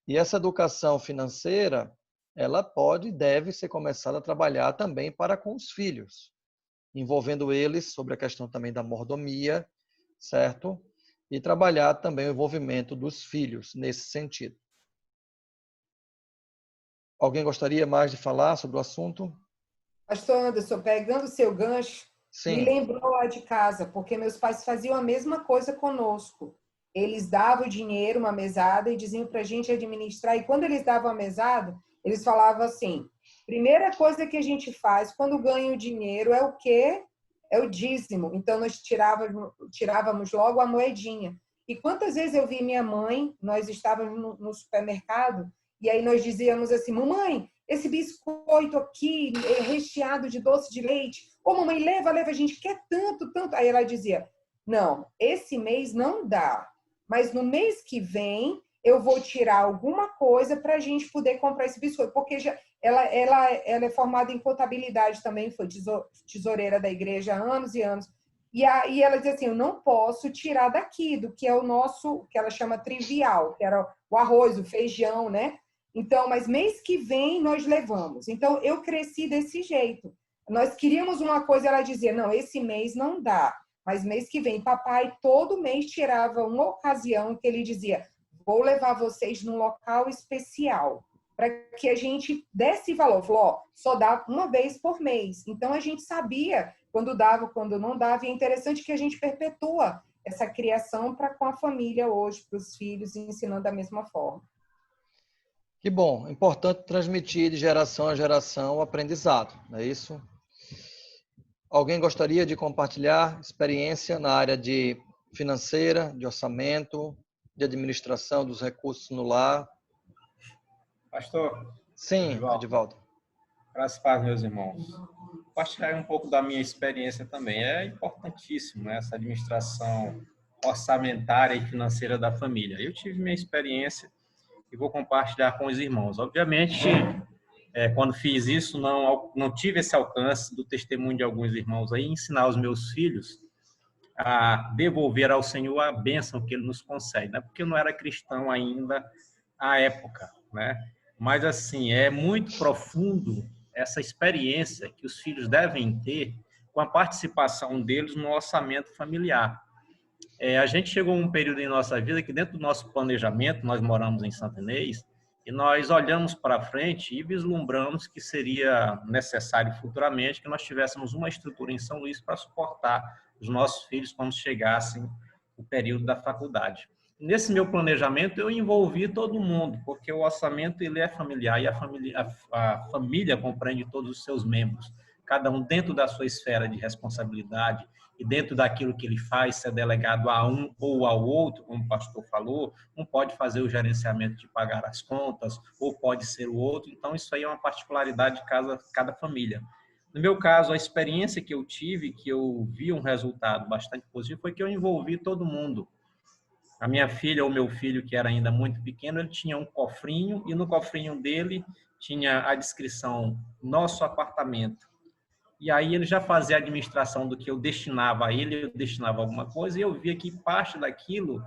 E essa educação financeira, ela pode e deve ser começada a trabalhar também para com os filhos, envolvendo eles sobre a questão também da mordomia, certo? E trabalhar também o envolvimento dos filhos nesse sentido. Alguém gostaria mais de falar sobre o assunto? Pastor Anderson, pegando o seu gancho, me Sim. lembrou lá de casa, porque meus pais faziam a mesma coisa conosco. Eles davam o dinheiro, uma mesada, e diziam para a gente administrar. E quando eles davam a mesada, eles falavam assim: primeira coisa que a gente faz quando ganha o dinheiro é o quê? É o dízimo. Então, nós tirávamos logo a moedinha. E quantas vezes eu vi minha mãe, nós estávamos no supermercado, e aí nós dizíamos assim: mamãe, esse biscoito aqui recheado de doce de leite, ô mamãe, leva, a gente quer tanto, tanto. Aí ela dizia: não, esse mês não dá, mas no mês que vem eu vou tirar alguma coisa para a gente poder comprar esse biscoito, porque ela é formada em contabilidade também, foi tesoureira da igreja há anos e anos. E ela dizia assim: eu não posso tirar daqui, do que é o nosso, que ela chama trivial, que era o arroz, o feijão, né? Então, mas mês que vem nós levamos. Então, eu cresci desse jeito. Nós queríamos uma coisa, ela dizia: não, esse mês não dá, mas mês que vem. Papai todo mês tirava uma ocasião que ele dizia: vou levar vocês num local especial, para que a gente desse valor. Falou: ó, só dá uma vez por mês. Então, a gente sabia quando dava, quando não dava. E é interessante que a gente perpetua essa criação para com a família hoje, para os filhos, ensinando da mesma forma. Que bom, é importante transmitir de geração a geração o aprendizado, não é isso? Alguém gostaria de compartilhar experiência na área de financeira, de orçamento, de administração dos recursos no lar? Pastor, Sim, Edivaldo. Graças a Deus, meus irmãos. Compartilhar um pouco da minha experiência também. É importantíssimo, né, essa administração orçamentária e financeira da família. Eu tive minha experiência e vou compartilhar com os irmãos. Obviamente, quando fiz isso, não tive esse alcance do testemunho de alguns irmãos aí, ensinar os meus filhos a devolver ao Senhor a bênção que Ele nos concede, né? Porque eu não era cristão ainda à época, né? Mas, assim, é muito profundo essa experiência que os filhos devem ter com a participação deles no orçamento familiar. A gente chegou a um período em nossa vida que, dentro do nosso planejamento, nós moramos em Santo Inês, e nós olhamos para frente e vislumbramos que seria necessário futuramente que nós tivéssemos uma estrutura em São Luís para suportar os nossos filhos quando chegassem o período da faculdade. Nesse meu planejamento, eu envolvi todo mundo, porque o orçamento ele é familiar e a família compreende todos os seus membros, cada um dentro da sua esfera de responsabilidade e dentro daquilo que ele faz, se é delegado a um ou ao outro, como o pastor falou, um pode fazer o gerenciamento de pagar as contas, ou pode ser o outro, então isso aí é uma particularidade de cada família. No meu caso, a experiência que eu tive, que eu vi um resultado bastante positivo, foi que eu envolvi todo mundo. A minha filha ou meu filho, que era ainda muito pequeno, ele tinha um cofrinho, e no cofrinho dele tinha a descrição nosso apartamento. E aí ele já fazia a administração do que eu destinava a ele, eu destinava alguma coisa, e eu via que parte daquilo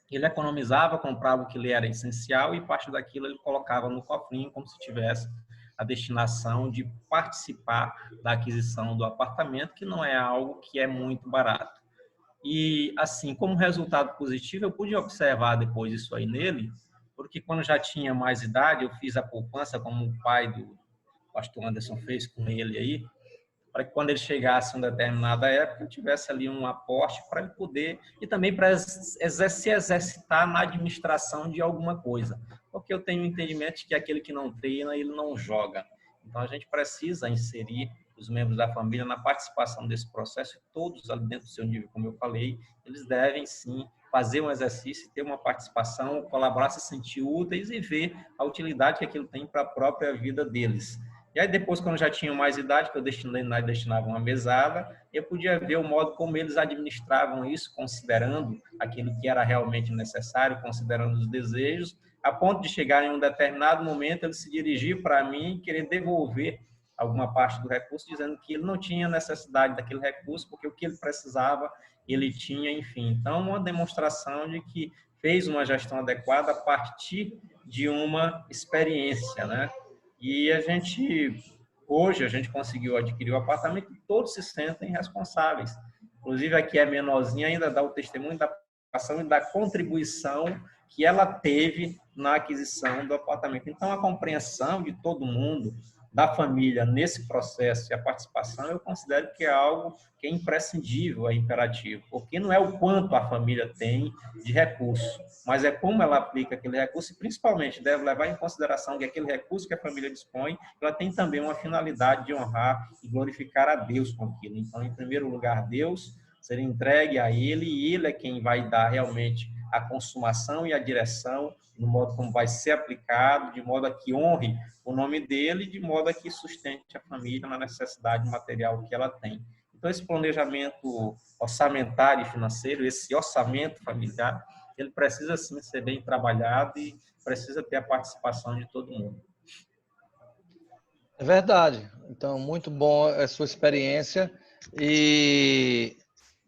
ele economizava, comprava o que lhe era essencial, e parte daquilo ele colocava no cofrinho, como se tivesse a destinação de participar da aquisição do apartamento, que não é algo que é muito barato. E, assim, como resultado positivo, eu pude observar depois isso aí nele, porque quando já tinha mais idade, eu fiz a poupança, como o pai do pastor Anderson fez com ele aí, para que quando ele chegasse a uma determinada época, tivesse ali um aporte para ele poder, e também para se exercitar na administração de alguma coisa. Porque eu tenho o entendimento de que aquele que não treina, ele não joga. Então, a gente precisa inserir os membros da família na participação desse processo, e todos ali dentro do seu nível, como eu falei, eles devem sim fazer um exercício, ter uma participação, colaborar, se sentir úteis e ver a utilidade que aquilo tem para a própria vida deles. E aí depois, quando já tinham mais idade, que eu destinava uma mesada, eu podia ver o modo como eles administravam isso, considerando aquilo que era realmente necessário, considerando os desejos, a ponto de chegar em um determinado momento, ele se dirigir para mim e querer devolver alguma parte do recurso, dizendo que ele não tinha necessidade daquele recurso, porque o que ele precisava, ele tinha, enfim. Então, uma demonstração de que fez uma gestão adequada a partir de uma experiência, né? E hoje a gente conseguiu adquirir o apartamento e todos se sentem responsáveis. Inclusive, aqui a menorzinha ainda dá o testemunho da participação e da contribuição que ela teve na aquisição do apartamento. Então, a compreensão de todo mundo, da família, nesse processo e a participação, eu considero que é algo que é imprescindível, é imperativo, porque não é o quanto a família tem de recurso, mas é como ela aplica aquele recurso e, principalmente, deve levar em consideração que aquele recurso que a família dispõe, ela tem também uma finalidade de honrar e glorificar a Deus com aquilo. Então, em primeiro lugar, Deus, ser entregue a Ele, e Ele é quem vai dar realmente a consumação e a direção no modo como vai ser aplicado, de modo a que honre o nome dele, de modo a que sustente a família na necessidade material que ela tem. Então, esse planejamento orçamentário e financeiro, esse orçamento familiar, ele precisa, sim, ser bem trabalhado e precisa ter a participação de todo mundo. É verdade. Então, muito bom a sua experiência e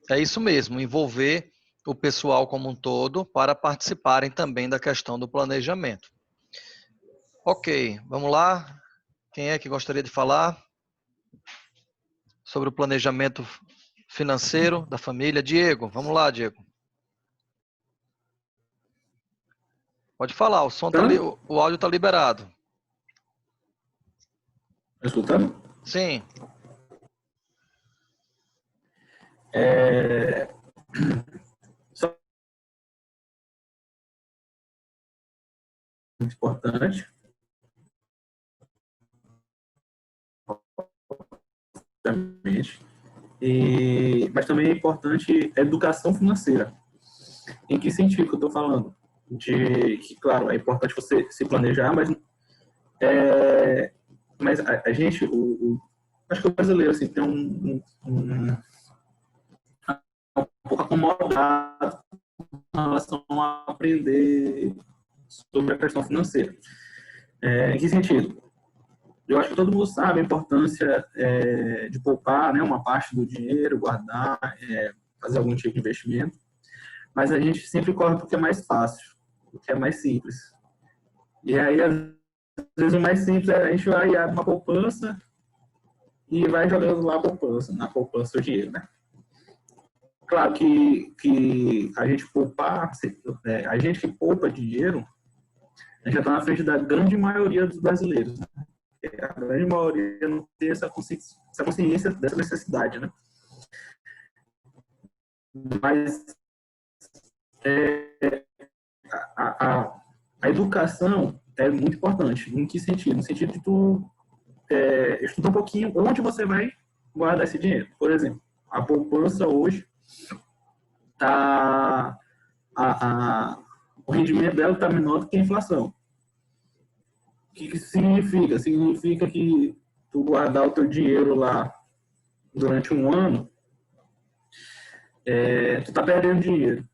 é isso mesmo, envolver o pessoal como um todo para participarem também da questão do planejamento. Ok, vamos lá. Quem é que gostaria de falar sobre o planejamento financeiro da família? Diego, vamos lá, Diego. Pode falar, o som o áudio está liberado. Está escutando? Sim. importante. Mas também é importante a educação financeira. Em que sentido que eu estou falando? De que, claro, é importante você se planejar, mas a gente, acho que o brasileiro assim, tem um pouco acomodado em relação a aprender sobre a questão financeira. Em que sentido? Eu acho que todo mundo sabe a importância de poupar, né, uma parte do dinheiro, guardar, fazer algum tipo de investimento, mas a gente sempre corre porque é mais fácil, porque é mais simples. E aí, às vezes, o mais simples é a gente vai e abre uma poupança e vai jogando lá na poupança o dinheiro, né? Claro que a gente poupar, a gente que poupa dinheiro, a gente já está na frente da grande maioria dos brasileiros, né? A grande maioria não tem essa consciência dessa necessidade, né? Mas a educação é muito importante. Em que sentido? No sentido de tu estudar um pouquinho onde você vai guardar esse dinheiro. Por exemplo, a poupança hoje, o rendimento dela está menor do que a inflação. O que significa? Significa que tu guardar o teu dinheiro lá durante um ano, tu tá perdendo dinheiro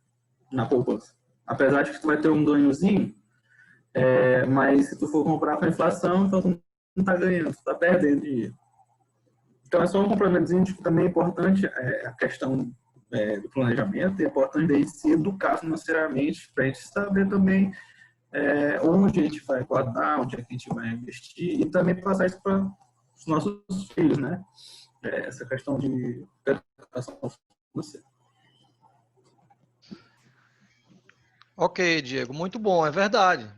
na poupança. Apesar de que tu vai ter um ganhozinho, mas se tu for comprar com a inflação, então tu não tá ganhando, tu tá perdendo dinheiro. Então é só um complementozinho de que também é importante a questão do planejamento, é importante aí se educar financeiramente para a gente saber também onde a gente vai guardar, onde é que a gente vai investir e também passar isso para os nossos filhos, né? Essa questão de educação financeira. Ok, Diego, muito bom, é verdade.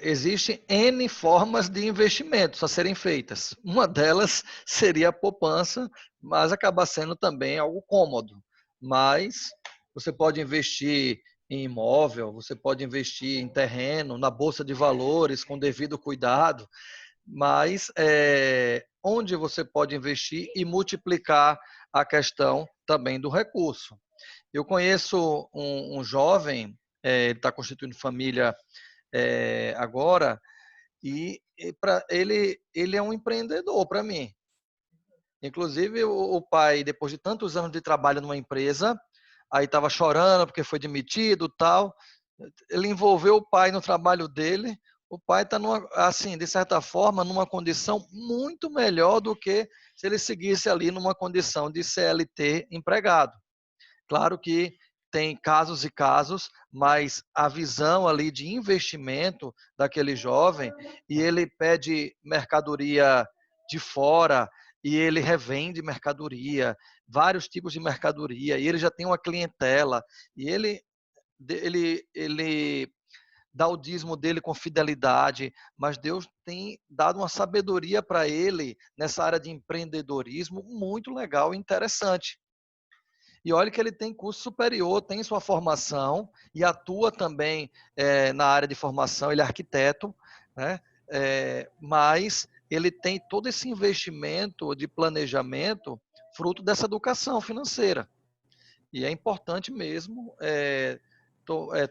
Existem N formas de investimentos a serem feitas. Uma delas seria a poupança, mas acaba sendo também algo cômodo. Mas você pode investir em imóvel, você pode investir em terreno, na bolsa de valores, com devido cuidado, mas onde você pode investir e multiplicar a questão também do recurso. Eu conheço um jovem, ele está constituindo família agora, e ele é um empreendedor para mim. Inclusive, o pai, depois de tantos anos de trabalho numa empresa, aí estava chorando porque foi demitido tal. Ele envolveu o pai no trabalho dele. O pai está, assim, de certa forma, numa condição muito melhor do que se ele seguisse ali numa condição de CLT empregado. Claro que tem casos e casos, mas a visão ali de investimento daquele jovem, e ele pede mercadoria de fora, e ele revende mercadoria, vários tipos de mercadoria, e ele já tem uma clientela, e ele dá o dízimo dele com fidelidade, mas Deus tem dado uma sabedoria para ele nessa área de empreendedorismo muito legal e interessante. E olha que ele tem curso superior, tem sua formação e atua também na área de formação, ele é arquiteto, né? Mas ele tem todo esse investimento de planejamento fruto dessa educação financeira. E é importante mesmo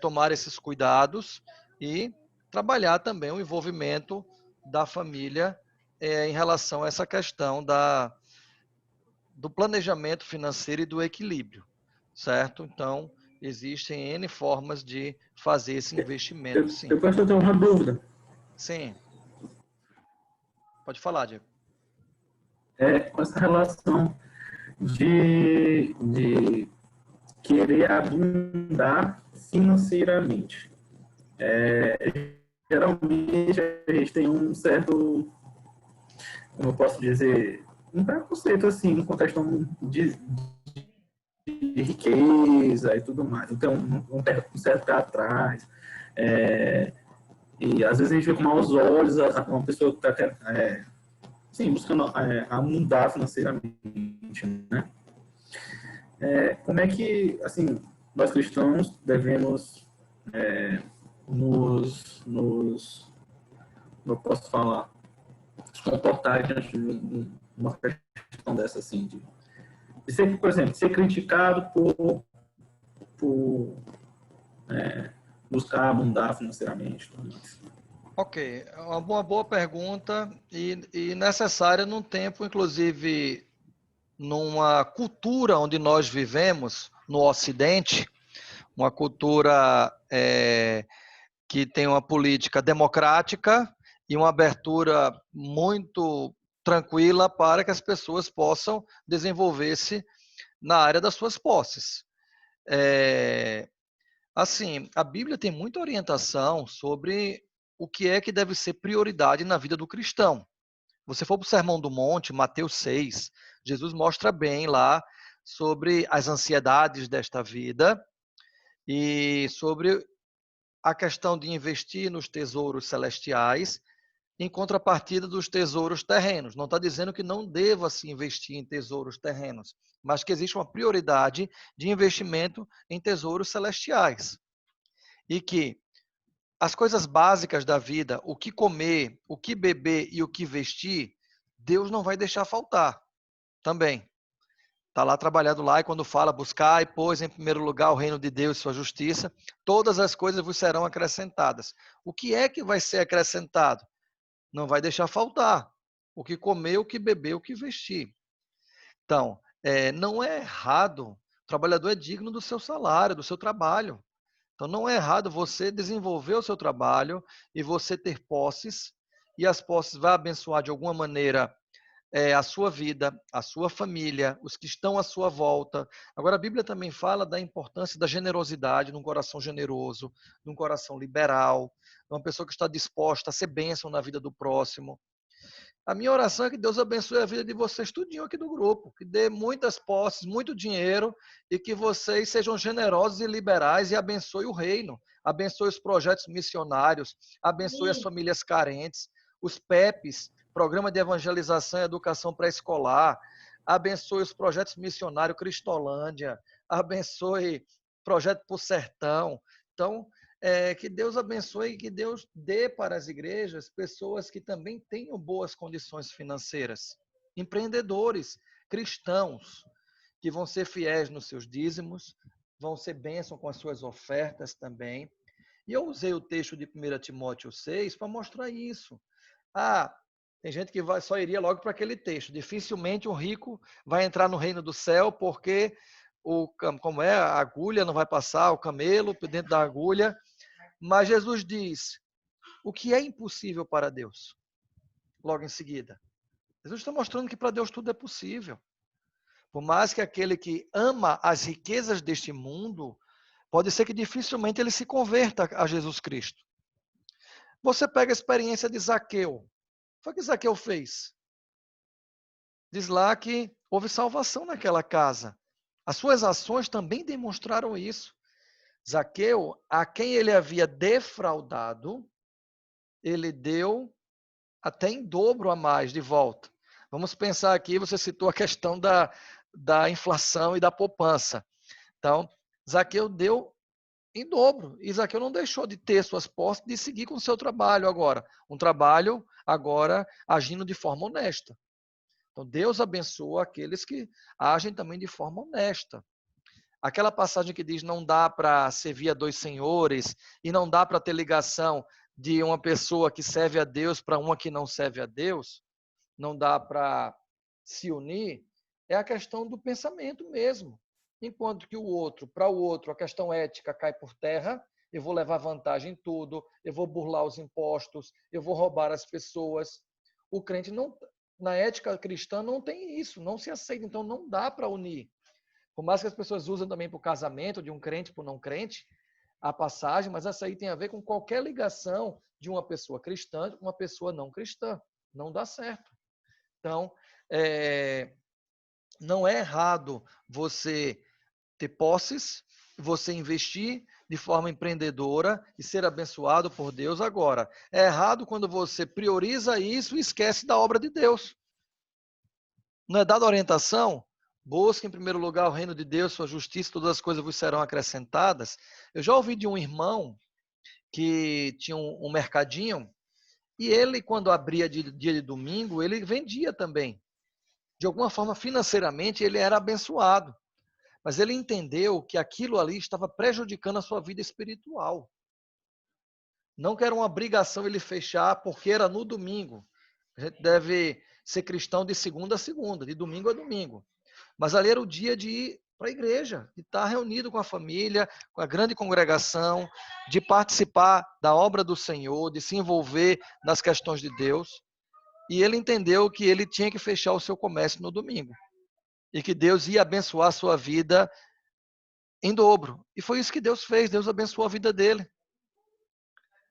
tomar esses cuidados e trabalhar também o envolvimento da família em relação a essa questão do planejamento financeiro e do equilíbrio, certo? Então, existem N formas de fazer esse investimento, sim. Eu posso ter uma dúvida. Sim. Pode falar, Diego. Com essa relação de querer abundar financeiramente. Geralmente a gente tem um certo, como eu posso dizer, um preconceito assim, com questão de riqueza e tudo mais. Então, um certo pé atrás. E às vezes a gente vê com maus olhos uma pessoa que está buscando abundar financeiramente, né? Como é que, assim, nós cristãos devemos não posso falar, se comportar diante de uma questão dessa, assim, de ser, por exemplo, ser criticado por buscar abundar financeiramente. Tudo mais. Ok, é uma boa pergunta e necessária num tempo, inclusive, numa cultura onde nós vivemos, no Ocidente, uma cultura que tem uma política democrática e uma abertura muito tranquila para que as pessoas possam desenvolver-se na área das suas posses. Assim, a Bíblia tem muita orientação sobre o que é que deve ser prioridade na vida do cristão. Você for para o Sermão do Monte, Mateus 6, Jesus mostra bem lá sobre as ansiedades desta vida e sobre a questão de investir nos tesouros celestiais em contrapartida dos tesouros terrenos. Não está dizendo que não deva se investir em tesouros terrenos, mas que existe uma prioridade de investimento em tesouros celestiais. E que as coisas básicas da vida, o que comer, o que beber e o que vestir, Deus não vai deixar faltar também. Está lá trabalhado lá e quando fala, buscai, pois, em primeiro lugar o reino de Deus e sua justiça, todas as coisas vos serão acrescentadas. O que é que vai ser acrescentado? Não vai deixar faltar. O que comer, o que beber, o que vestir. Então, não é errado, o trabalhador é digno do seu salário, do seu trabalho. Então, não é errado você desenvolver o seu trabalho e você ter posses, e as posses vão abençoar de alguma maneira a sua vida, a sua família, os que estão à sua volta. Agora, a Bíblia também fala da importância da generosidade num coração generoso, num coração liberal, uma pessoa que está disposta a ser bênção na vida do próximo. A minha oração é que Deus abençoe a vida de vocês tudinho aqui do grupo, que dê muitas posses, muito dinheiro e que vocês sejam generosos e liberais e abençoe o reino, abençoe os projetos missionários, abençoe as famílias carentes, os PEPs, Programa de Evangelização e Educação Pré-Escolar, abençoe os projetos missionários Cristolândia, abençoe Projeto Pro Sertão. Então, que Deus abençoe e que Deus dê para as igrejas pessoas que também tenham boas condições financeiras, empreendedores, cristãos, que vão ser fiéis nos seus dízimos, vão ser bênção com as suas ofertas também. E eu usei o texto de 1 Timóteo 6 para mostrar isso. Tem gente que só iria logo para aquele texto. Dificilmente um rico vai entrar no reino do céu porque a agulha não vai passar, o camelo dentro da agulha. Mas Jesus diz, o que é impossível para Deus? Logo em seguida. Jesus está mostrando que para Deus tudo é possível. Por mais que aquele que ama as riquezas deste mundo, pode ser que dificilmente ele se converta a Jesus Cristo. Você pega a experiência de Zaqueu. Foi o que Zaqueu fez. Diz lá que houve salvação naquela casa. As suas ações também demonstraram isso. Zaqueu, a quem ele havia defraudado, ele deu até em dobro a mais de volta. Vamos pensar aqui, você citou a questão da inflação e da poupança. Então, Zaqueu deu em dobro. E Zaqueu não deixou de ter suas posses, de seguir com o seu trabalho agora. Um trabalho agora agindo de forma honesta. Então, Deus abençoa aqueles que agem também de forma honesta. Aquela passagem que diz não dá para servir a dois senhores e não dá para ter ligação de uma pessoa que serve a Deus para uma que não serve a Deus, não dá para se unir, é a questão do pensamento mesmo. Enquanto que para o outro, a questão ética cai por terra, eu vou levar vantagem em tudo, eu vou burlar os impostos, eu vou roubar as pessoas. O crente, na ética cristã, não tem isso, não se aceita, então não dá para unir. Por mais que as pessoas usam também para o casamento de um crente para o não crente, a passagem, mas essa aí tem a ver com qualquer ligação de uma pessoa cristã com uma pessoa não cristã. Não dá certo. Então, não é errado você ter posses, você investir de forma empreendedora e ser abençoado por Deus agora. É errado quando você prioriza isso e esquece da obra de Deus. Não é dada orientação? Busque em primeiro lugar o reino de Deus, sua justiça, todas as coisas vos serão acrescentadas. Eu já ouvi de um irmão que tinha um mercadinho, e ele, quando abria dia de domingo, ele vendia também. De alguma forma, financeiramente, ele era abençoado. Mas ele entendeu que aquilo ali estava prejudicando a sua vida espiritual. Não que era uma obrigação ele fechar porque era no domingo. A gente deve ser cristão de segunda a segunda, de domingo a domingo. Mas ali era o dia de ir para a igreja, de estar reunido com a família, com a grande congregação, de participar da obra do Senhor, de se envolver nas questões de Deus. E ele entendeu que ele tinha que fechar o seu comércio no domingo. E que Deus ia abençoar a sua vida em dobro. E foi isso que Deus fez, Deus abençoou a vida dele.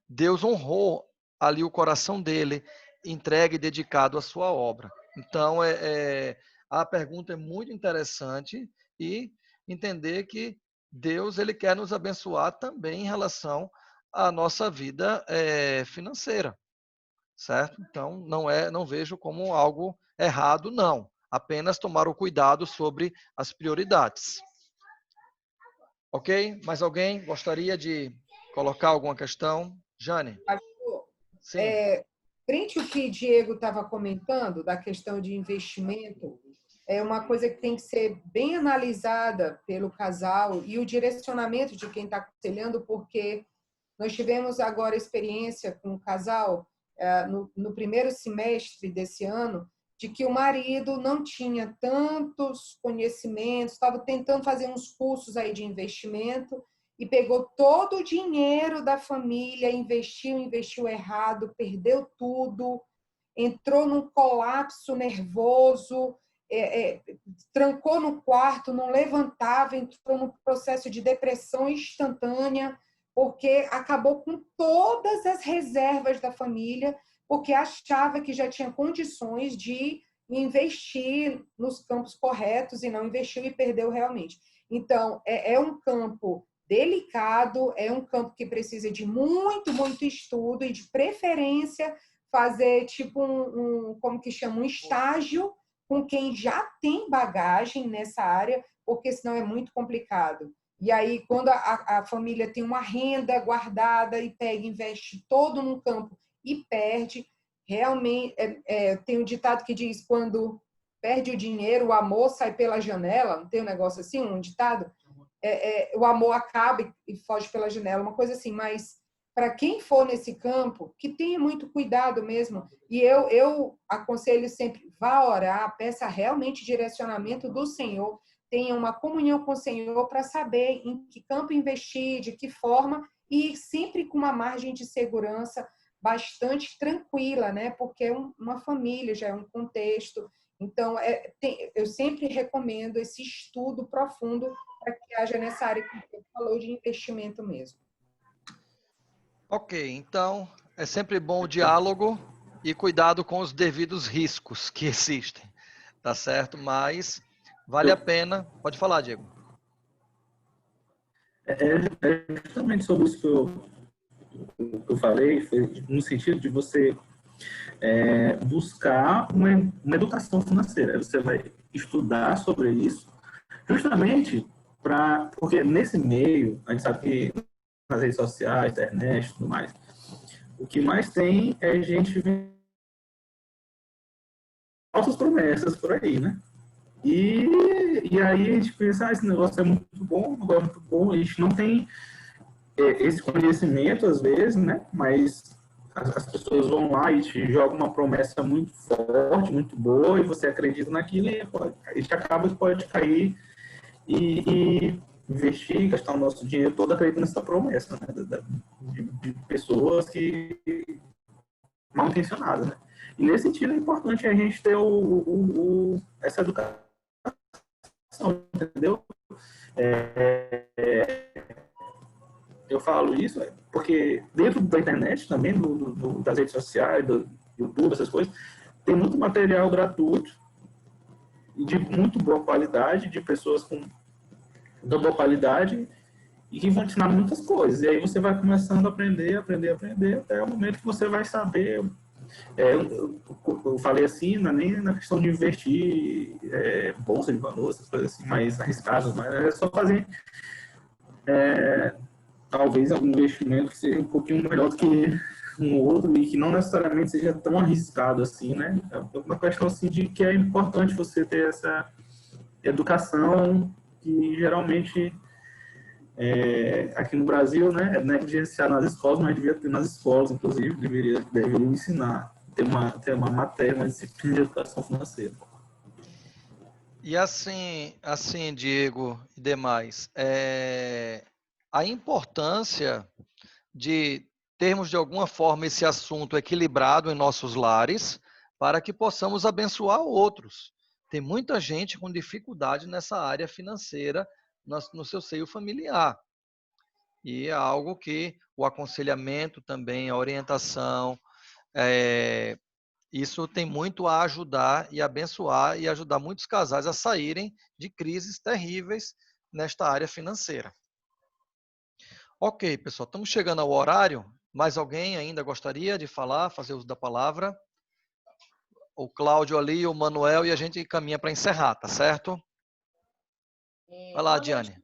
Deus honrou ali o coração dele, entregue e dedicado à sua obra. Então, a pergunta é muito interessante e entender que Deus ele quer nos abençoar também em relação à nossa vida financeira, certo? Então, não vejo como algo errado, não. Apenas tomar o cuidado sobre as prioridades. Ok? Mais alguém gostaria de colocar alguma questão? Jane? Sim. Frente ao que Diego estava comentando, da questão de investimento, é uma coisa que tem que ser bem analisada pelo casal e o direcionamento de quem está aconselhando, porque nós tivemos agora experiência com o casal no primeiro semestre desse ano, de que o marido não tinha tantos conhecimentos, estava tentando fazer uns cursos aí de investimento e pegou todo o dinheiro da família, investiu errado, perdeu tudo, entrou num colapso nervoso, trancou no quarto, não levantava, entrou num processo de depressão instantânea, porque acabou com todas as reservas da família, porque achava que já tinha condições de investir nos campos corretos e não investiu e perdeu realmente. Então, é um campo delicado, é um campo que precisa de muito, muito estudo e, de preferência, fazer tipo como que chama, um estágio com quem já tem bagagem nessa área, porque senão é muito complicado. E aí, quando a família tem uma renda guardada e pega, investe todo num campo e perde, realmente, tem um ditado que diz, quando perde o dinheiro, o amor sai pela janela, não tem um negócio assim, um ditado? O amor acaba e foge pela janela, uma coisa assim, mas para quem for nesse campo, que tenha muito cuidado mesmo, e eu aconselho sempre, vá orar, peça realmente direcionamento do Senhor, tenha uma comunhão com o Senhor para saber em que campo investir, de que forma, e sempre com uma margem de segurança bastante tranquila, né? Porque é uma família, já é um contexto. Então, eu sempre recomendo esse estudo profundo para que haja nessa área que você falou de investimento mesmo. Ok, então é sempre bom o diálogo e cuidado com os devidos riscos que existem, tá certo? Mas vale a pena. Pode falar, Diego. É justamente sobre isso que eu falei, foi no sentido de você buscar uma educação financeira. Você vai estudar sobre isso, justamente porque nesse meio, a gente sabe que nas redes sociais, internet e tudo mais, o que mais tem é gente vendo falsas promessas por aí, né? E aí a gente pensa, esse negócio é muito bom, a gente não tem esse conhecimento às vezes, né? Mas as pessoas vão lá e te jogam uma promessa muito forte, muito boa, e você acredita naquilo e a gente acaba que pode cair e investir, gastar o nosso dinheiro todo acreditando nessa promessa, né? de pessoas que mal intencionadas, né? E nesse sentido é importante a gente ter essa educação, entendeu? Eu falo isso porque dentro da internet também, das redes sociais, do YouTube, essas coisas, tem muito material gratuito e de muito boa qualidade, de pessoas com boa qualidade e que vão ensinar muitas coisas. E aí você vai começando a aprender, até o momento que você vai saber. Eu falei assim, não é nem na questão de investir bolsa de valores, essas coisas assim, mais arriscadas, mas é só fazer talvez algum investimento que seja um pouquinho melhor do que um outro e que não necessariamente seja tão arriscado assim, né? É uma questão assim de que é importante você ter essa educação que geralmente aqui no Brasil, né, é negligenciado nas escolas, mas devia ter nas escolas, inclusive, deveria ensinar, ter uma matéria, uma disciplina de educação financeira. E assim, Diego e demais, a importância de termos de alguma forma esse assunto equilibrado em nossos lares para que possamos abençoar outros. Tem muita gente com dificuldade nessa área financeira no seu seio familiar. E é algo que o aconselhamento também, a orientação, isso tem muito a ajudar e abençoar e ajudar muitos casais a saírem de crises terríveis nesta área financeira. Ok, pessoal, estamos chegando ao horário. Mais alguém ainda gostaria de falar, fazer uso da palavra? O Cláudio ali, o Manuel, e a gente caminha para encerrar, tá certo? Vai lá, Diane.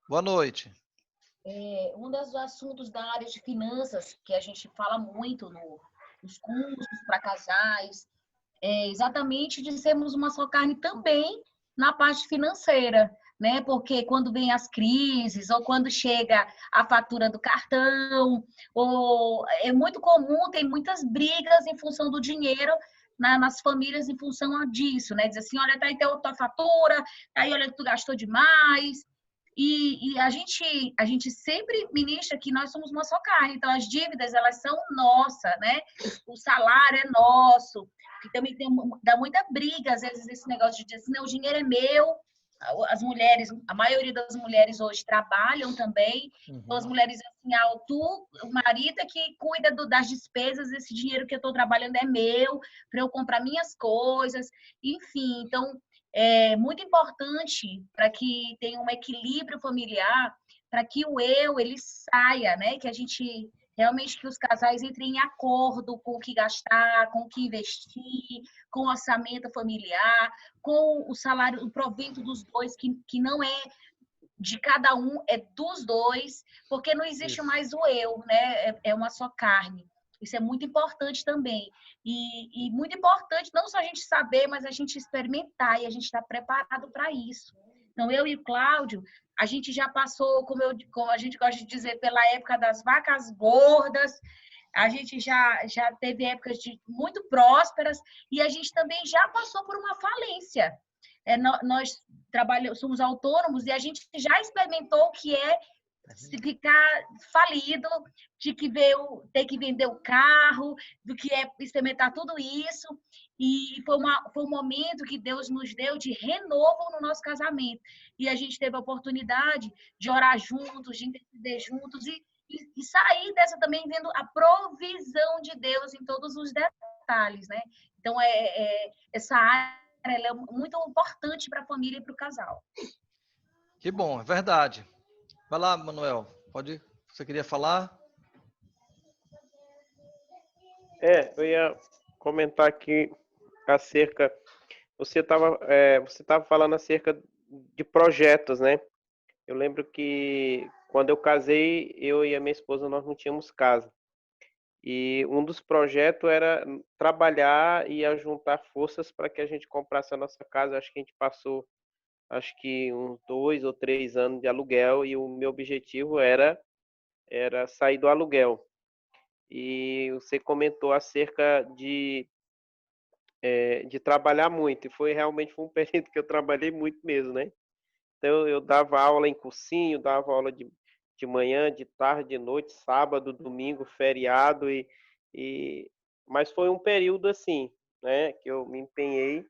Boa noite. Um dos assuntos da área de finanças que a gente fala muito nos cursos para casais é exatamente de sermos uma só carne também na parte financeira, né? Porque quando vem as crises ou quando chega a fatura do cartão, ou é muito comum, tem muitas brigas em função do dinheiro nas famílias em função disso, né? Diz assim, olha, tá aí tua fatura, tá aí olha que tu gastou demais. E a gente sempre ministra que nós somos uma só carne, então as dívidas elas são nossas, né? O salário é nosso, que também dá muita briga às vezes esse negócio de dizer assim, não, o dinheiro é meu. As mulheres, a maioria das mulheres hoje trabalham também, então as mulheres assim, o marido é que cuida das despesas, esse dinheiro que eu estou trabalhando é meu, para eu comprar minhas coisas, enfim, então é muito importante para que tenha um equilíbrio familiar, para que o eu ele saia, né? Que a gente realmente que os casais entrem em acordo com o que gastar, com o que investir, com o orçamento familiar, com o salário, o provento dos dois, que não é de cada um, é dos dois, porque não existe mais o eu, né? É uma só carne. Isso é muito importante também. E muito importante não só a gente saber, mas a gente experimentar e a gente estar preparado para isso. Então, eu e o Cláudio, a gente já passou, como a gente gosta de dizer, pela época das vacas gordas, a gente já teve épocas muito prósperas e a gente também já passou por uma falência. Nós somos autônomos e a gente já experimentou o que é se ficar falido, de que ter que vender o carro, do que é experimentar tudo isso. E foi um momento que Deus nos deu de renovo no nosso casamento. E a gente teve a oportunidade de orar juntos, de interceder juntos e sair dessa também vendo a provisão de Deus em todos os detalhes, né? Então, essa área ela é muito importante para a família e para o casal. Que bom, é verdade. Vai lá, Manuel. Você queria falar? Eu ia comentar aqui acerca. Você estava falando acerca de projetos, né? Eu lembro que quando eu casei, eu e a minha esposa nós não tínhamos casa. E um dos projetos era trabalhar e juntar forças para que a gente comprasse a nossa casa. Acho que a gente passou uns 2 ou 3 anos de aluguel e o meu objetivo era sair do aluguel. E você comentou acerca de trabalhar muito, e realmente foi um período que eu trabalhei muito mesmo, né? Então eu dava aula em cursinho, dava aula de manhã, de tarde, de noite, sábado, domingo, feriado, mas foi um período assim, né, que eu me empenhei,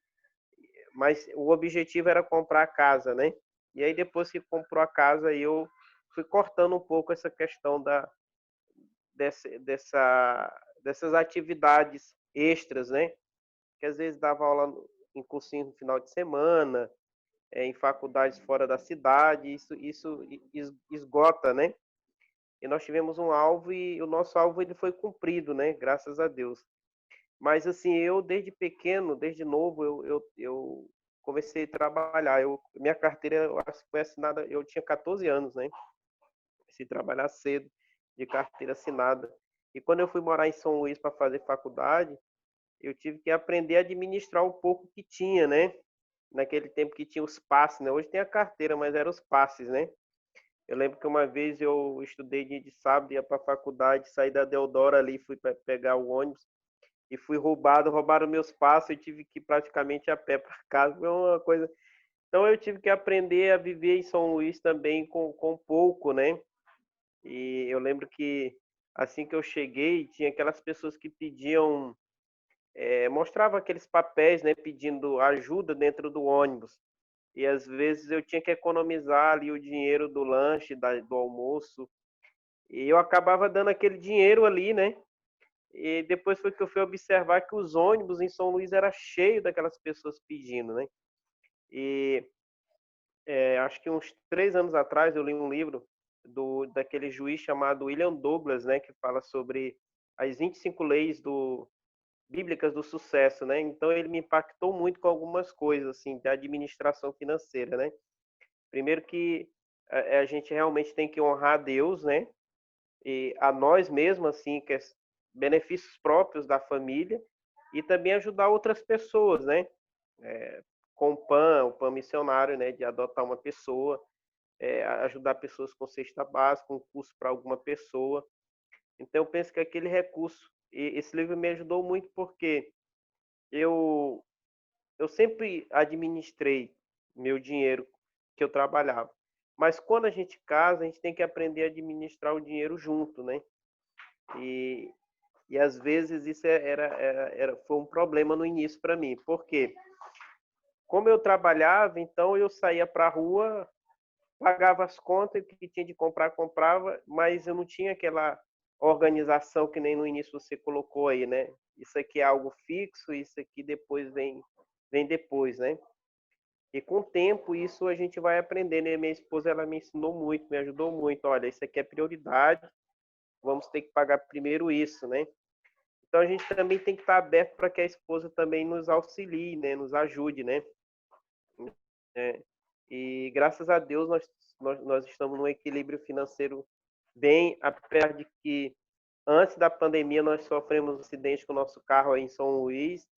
mas o objetivo era comprar a casa, né? E aí depois que comprou a casa, eu fui cortando um pouco essa questão dessas atividades extras, né? Que às vezes dava aula em cursinho no final de semana, em faculdades fora da cidade, isso esgota, né? E nós tivemos um alvo e o nosso alvo ele foi cumprido, né? Graças a Deus. Mas assim, eu desde pequeno, desde novo, eu comecei a trabalhar. Minha carteira, eu acho que foi assinada, eu tinha 14 anos, né? se trabalhar cedo, de carteira assinada. E quando eu fui morar em São Luís para fazer faculdade, eu tive que aprender a administrar um pouco que tinha, né? Naquele tempo que tinha os passes, né? Hoje tem a carteira, mas eram os passes, né? Eu lembro que uma vez eu estudei dia de sábado, ia para a faculdade, saí da Deodoro ali, fui para pegar o ônibus e fui roubado, roubaram meus passos e tive que ir praticamente a pé para casa. Foi uma coisa. Então eu tive que aprender a viver em São Luís também com pouco, né? E eu lembro que assim que eu cheguei, tinha aquelas pessoas que pediam, mostrava aqueles papéis, né, pedindo ajuda dentro do ônibus. E às vezes eu tinha que economizar ali o dinheiro do lanche, do almoço. E eu acabava dando aquele dinheiro ali, né? E depois foi que eu fui observar que os ônibus em São Luís era cheio daquelas pessoas pedindo, né? E acho que uns 3 anos atrás eu li um livro daquele juiz chamado William Douglas, né? Que fala sobre as 25 leis bíblicas do sucesso, né? Então ele me impactou muito com algumas coisas assim da administração financeira, né? Primeiro que a gente realmente tem que honrar a Deus, né? E a nós mesmos, assim, que é benefícios próprios da família e também ajudar outras pessoas, né? Com o PAN missionário, né? De adotar uma pessoa, ajudar pessoas com cesta básica, um curso para alguma pessoa. Então eu penso que aquele recurso, e esse livro me ajudou muito porque eu sempre administrei meu dinheiro que eu trabalhava. Mas quando a gente casa, a gente tem que aprender a administrar o dinheiro junto, né? E às vezes isso foi um problema no início para mim. Por quê? Como eu trabalhava, então eu saía para a rua, pagava as contas, o que tinha de comprar, comprava, mas eu não tinha aquela organização que nem no início você colocou aí, né? Isso aqui é algo fixo, isso aqui depois vem depois, né? E com o tempo isso a gente vai aprendendo. E minha esposa, ela me ensinou muito, me ajudou muito. Olha, isso aqui é prioridade, vamos ter que pagar primeiro isso, né? Então a gente também tem que estar aberto para que a esposa também nos auxilie, né? Nos ajude, né? E graças a Deus nós estamos num equilíbrio financeiro bem, apesar de que antes da pandemia nós sofremos um acidente com o nosso carro aí em São Luís.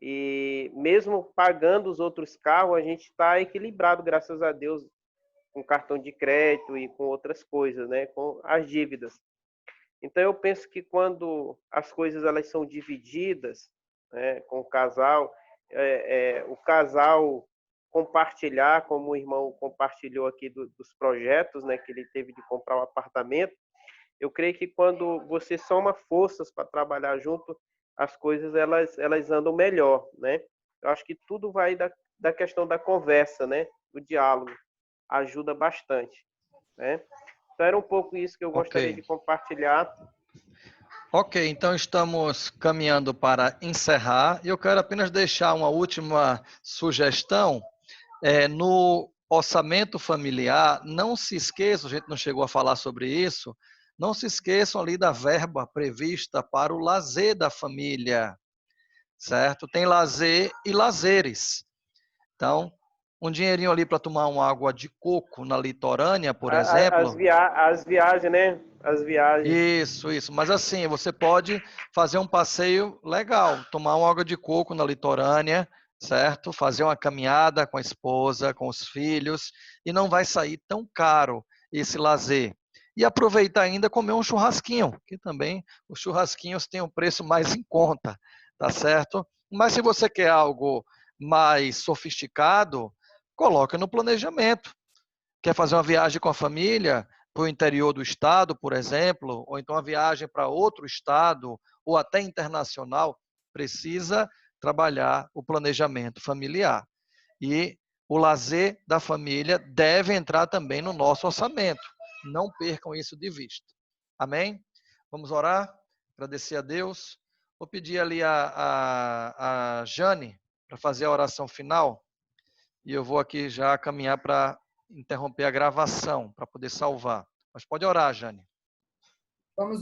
E mesmo pagando os outros carros, a gente está equilibrado, graças a Deus, com cartão de crédito e com outras coisas, né? Com as dívidas. Então eu penso que quando as coisas elas são divididas, né, com o casal compartilhar, como o irmão compartilhou aqui dos projetos, né, que ele teve de comprar um apartamento. Eu creio que quando você soma forças para trabalhar junto, as coisas elas andam melhor, né? Eu acho que tudo vai da questão da conversa, né? Do diálogo. Ajuda bastante, né? Então era um pouco isso que eu gostaria de compartilhar. Ok, então estamos caminhando para encerrar. Eu quero apenas deixar uma última sugestão. No orçamento familiar, não se esqueçam, a gente não chegou a falar sobre isso, não se esqueçam ali da verba prevista para o lazer da família, certo? Tem lazer e lazeres. Então, um dinheirinho ali para tomar uma água de coco na litorânea, por exemplo. As viagens, né? As viagens. Isso. Mas assim, você pode fazer um passeio legal, tomar uma água de coco na litorânea, certo? Fazer uma caminhada com a esposa, com os filhos, e não vai sair tão caro esse lazer. E aproveitar ainda comer um churrasquinho, que também os churrasquinhos têm um preço mais em conta, tá certo? Mas se você quer algo mais sofisticado, coloca no planejamento. Quer fazer uma viagem com a família para o interior do estado, por exemplo, ou então uma viagem para outro estado, ou até internacional, precisa trabalhar o planejamento familiar. E o lazer da família deve entrar também no nosso orçamento. Não percam isso de vista. Amém? Vamos orar, agradecer a Deus. Vou pedir ali a Jane para fazer a oração final. E eu vou aqui já caminhar para interromper a gravação, para poder salvar. Mas pode orar, Jane. Vamos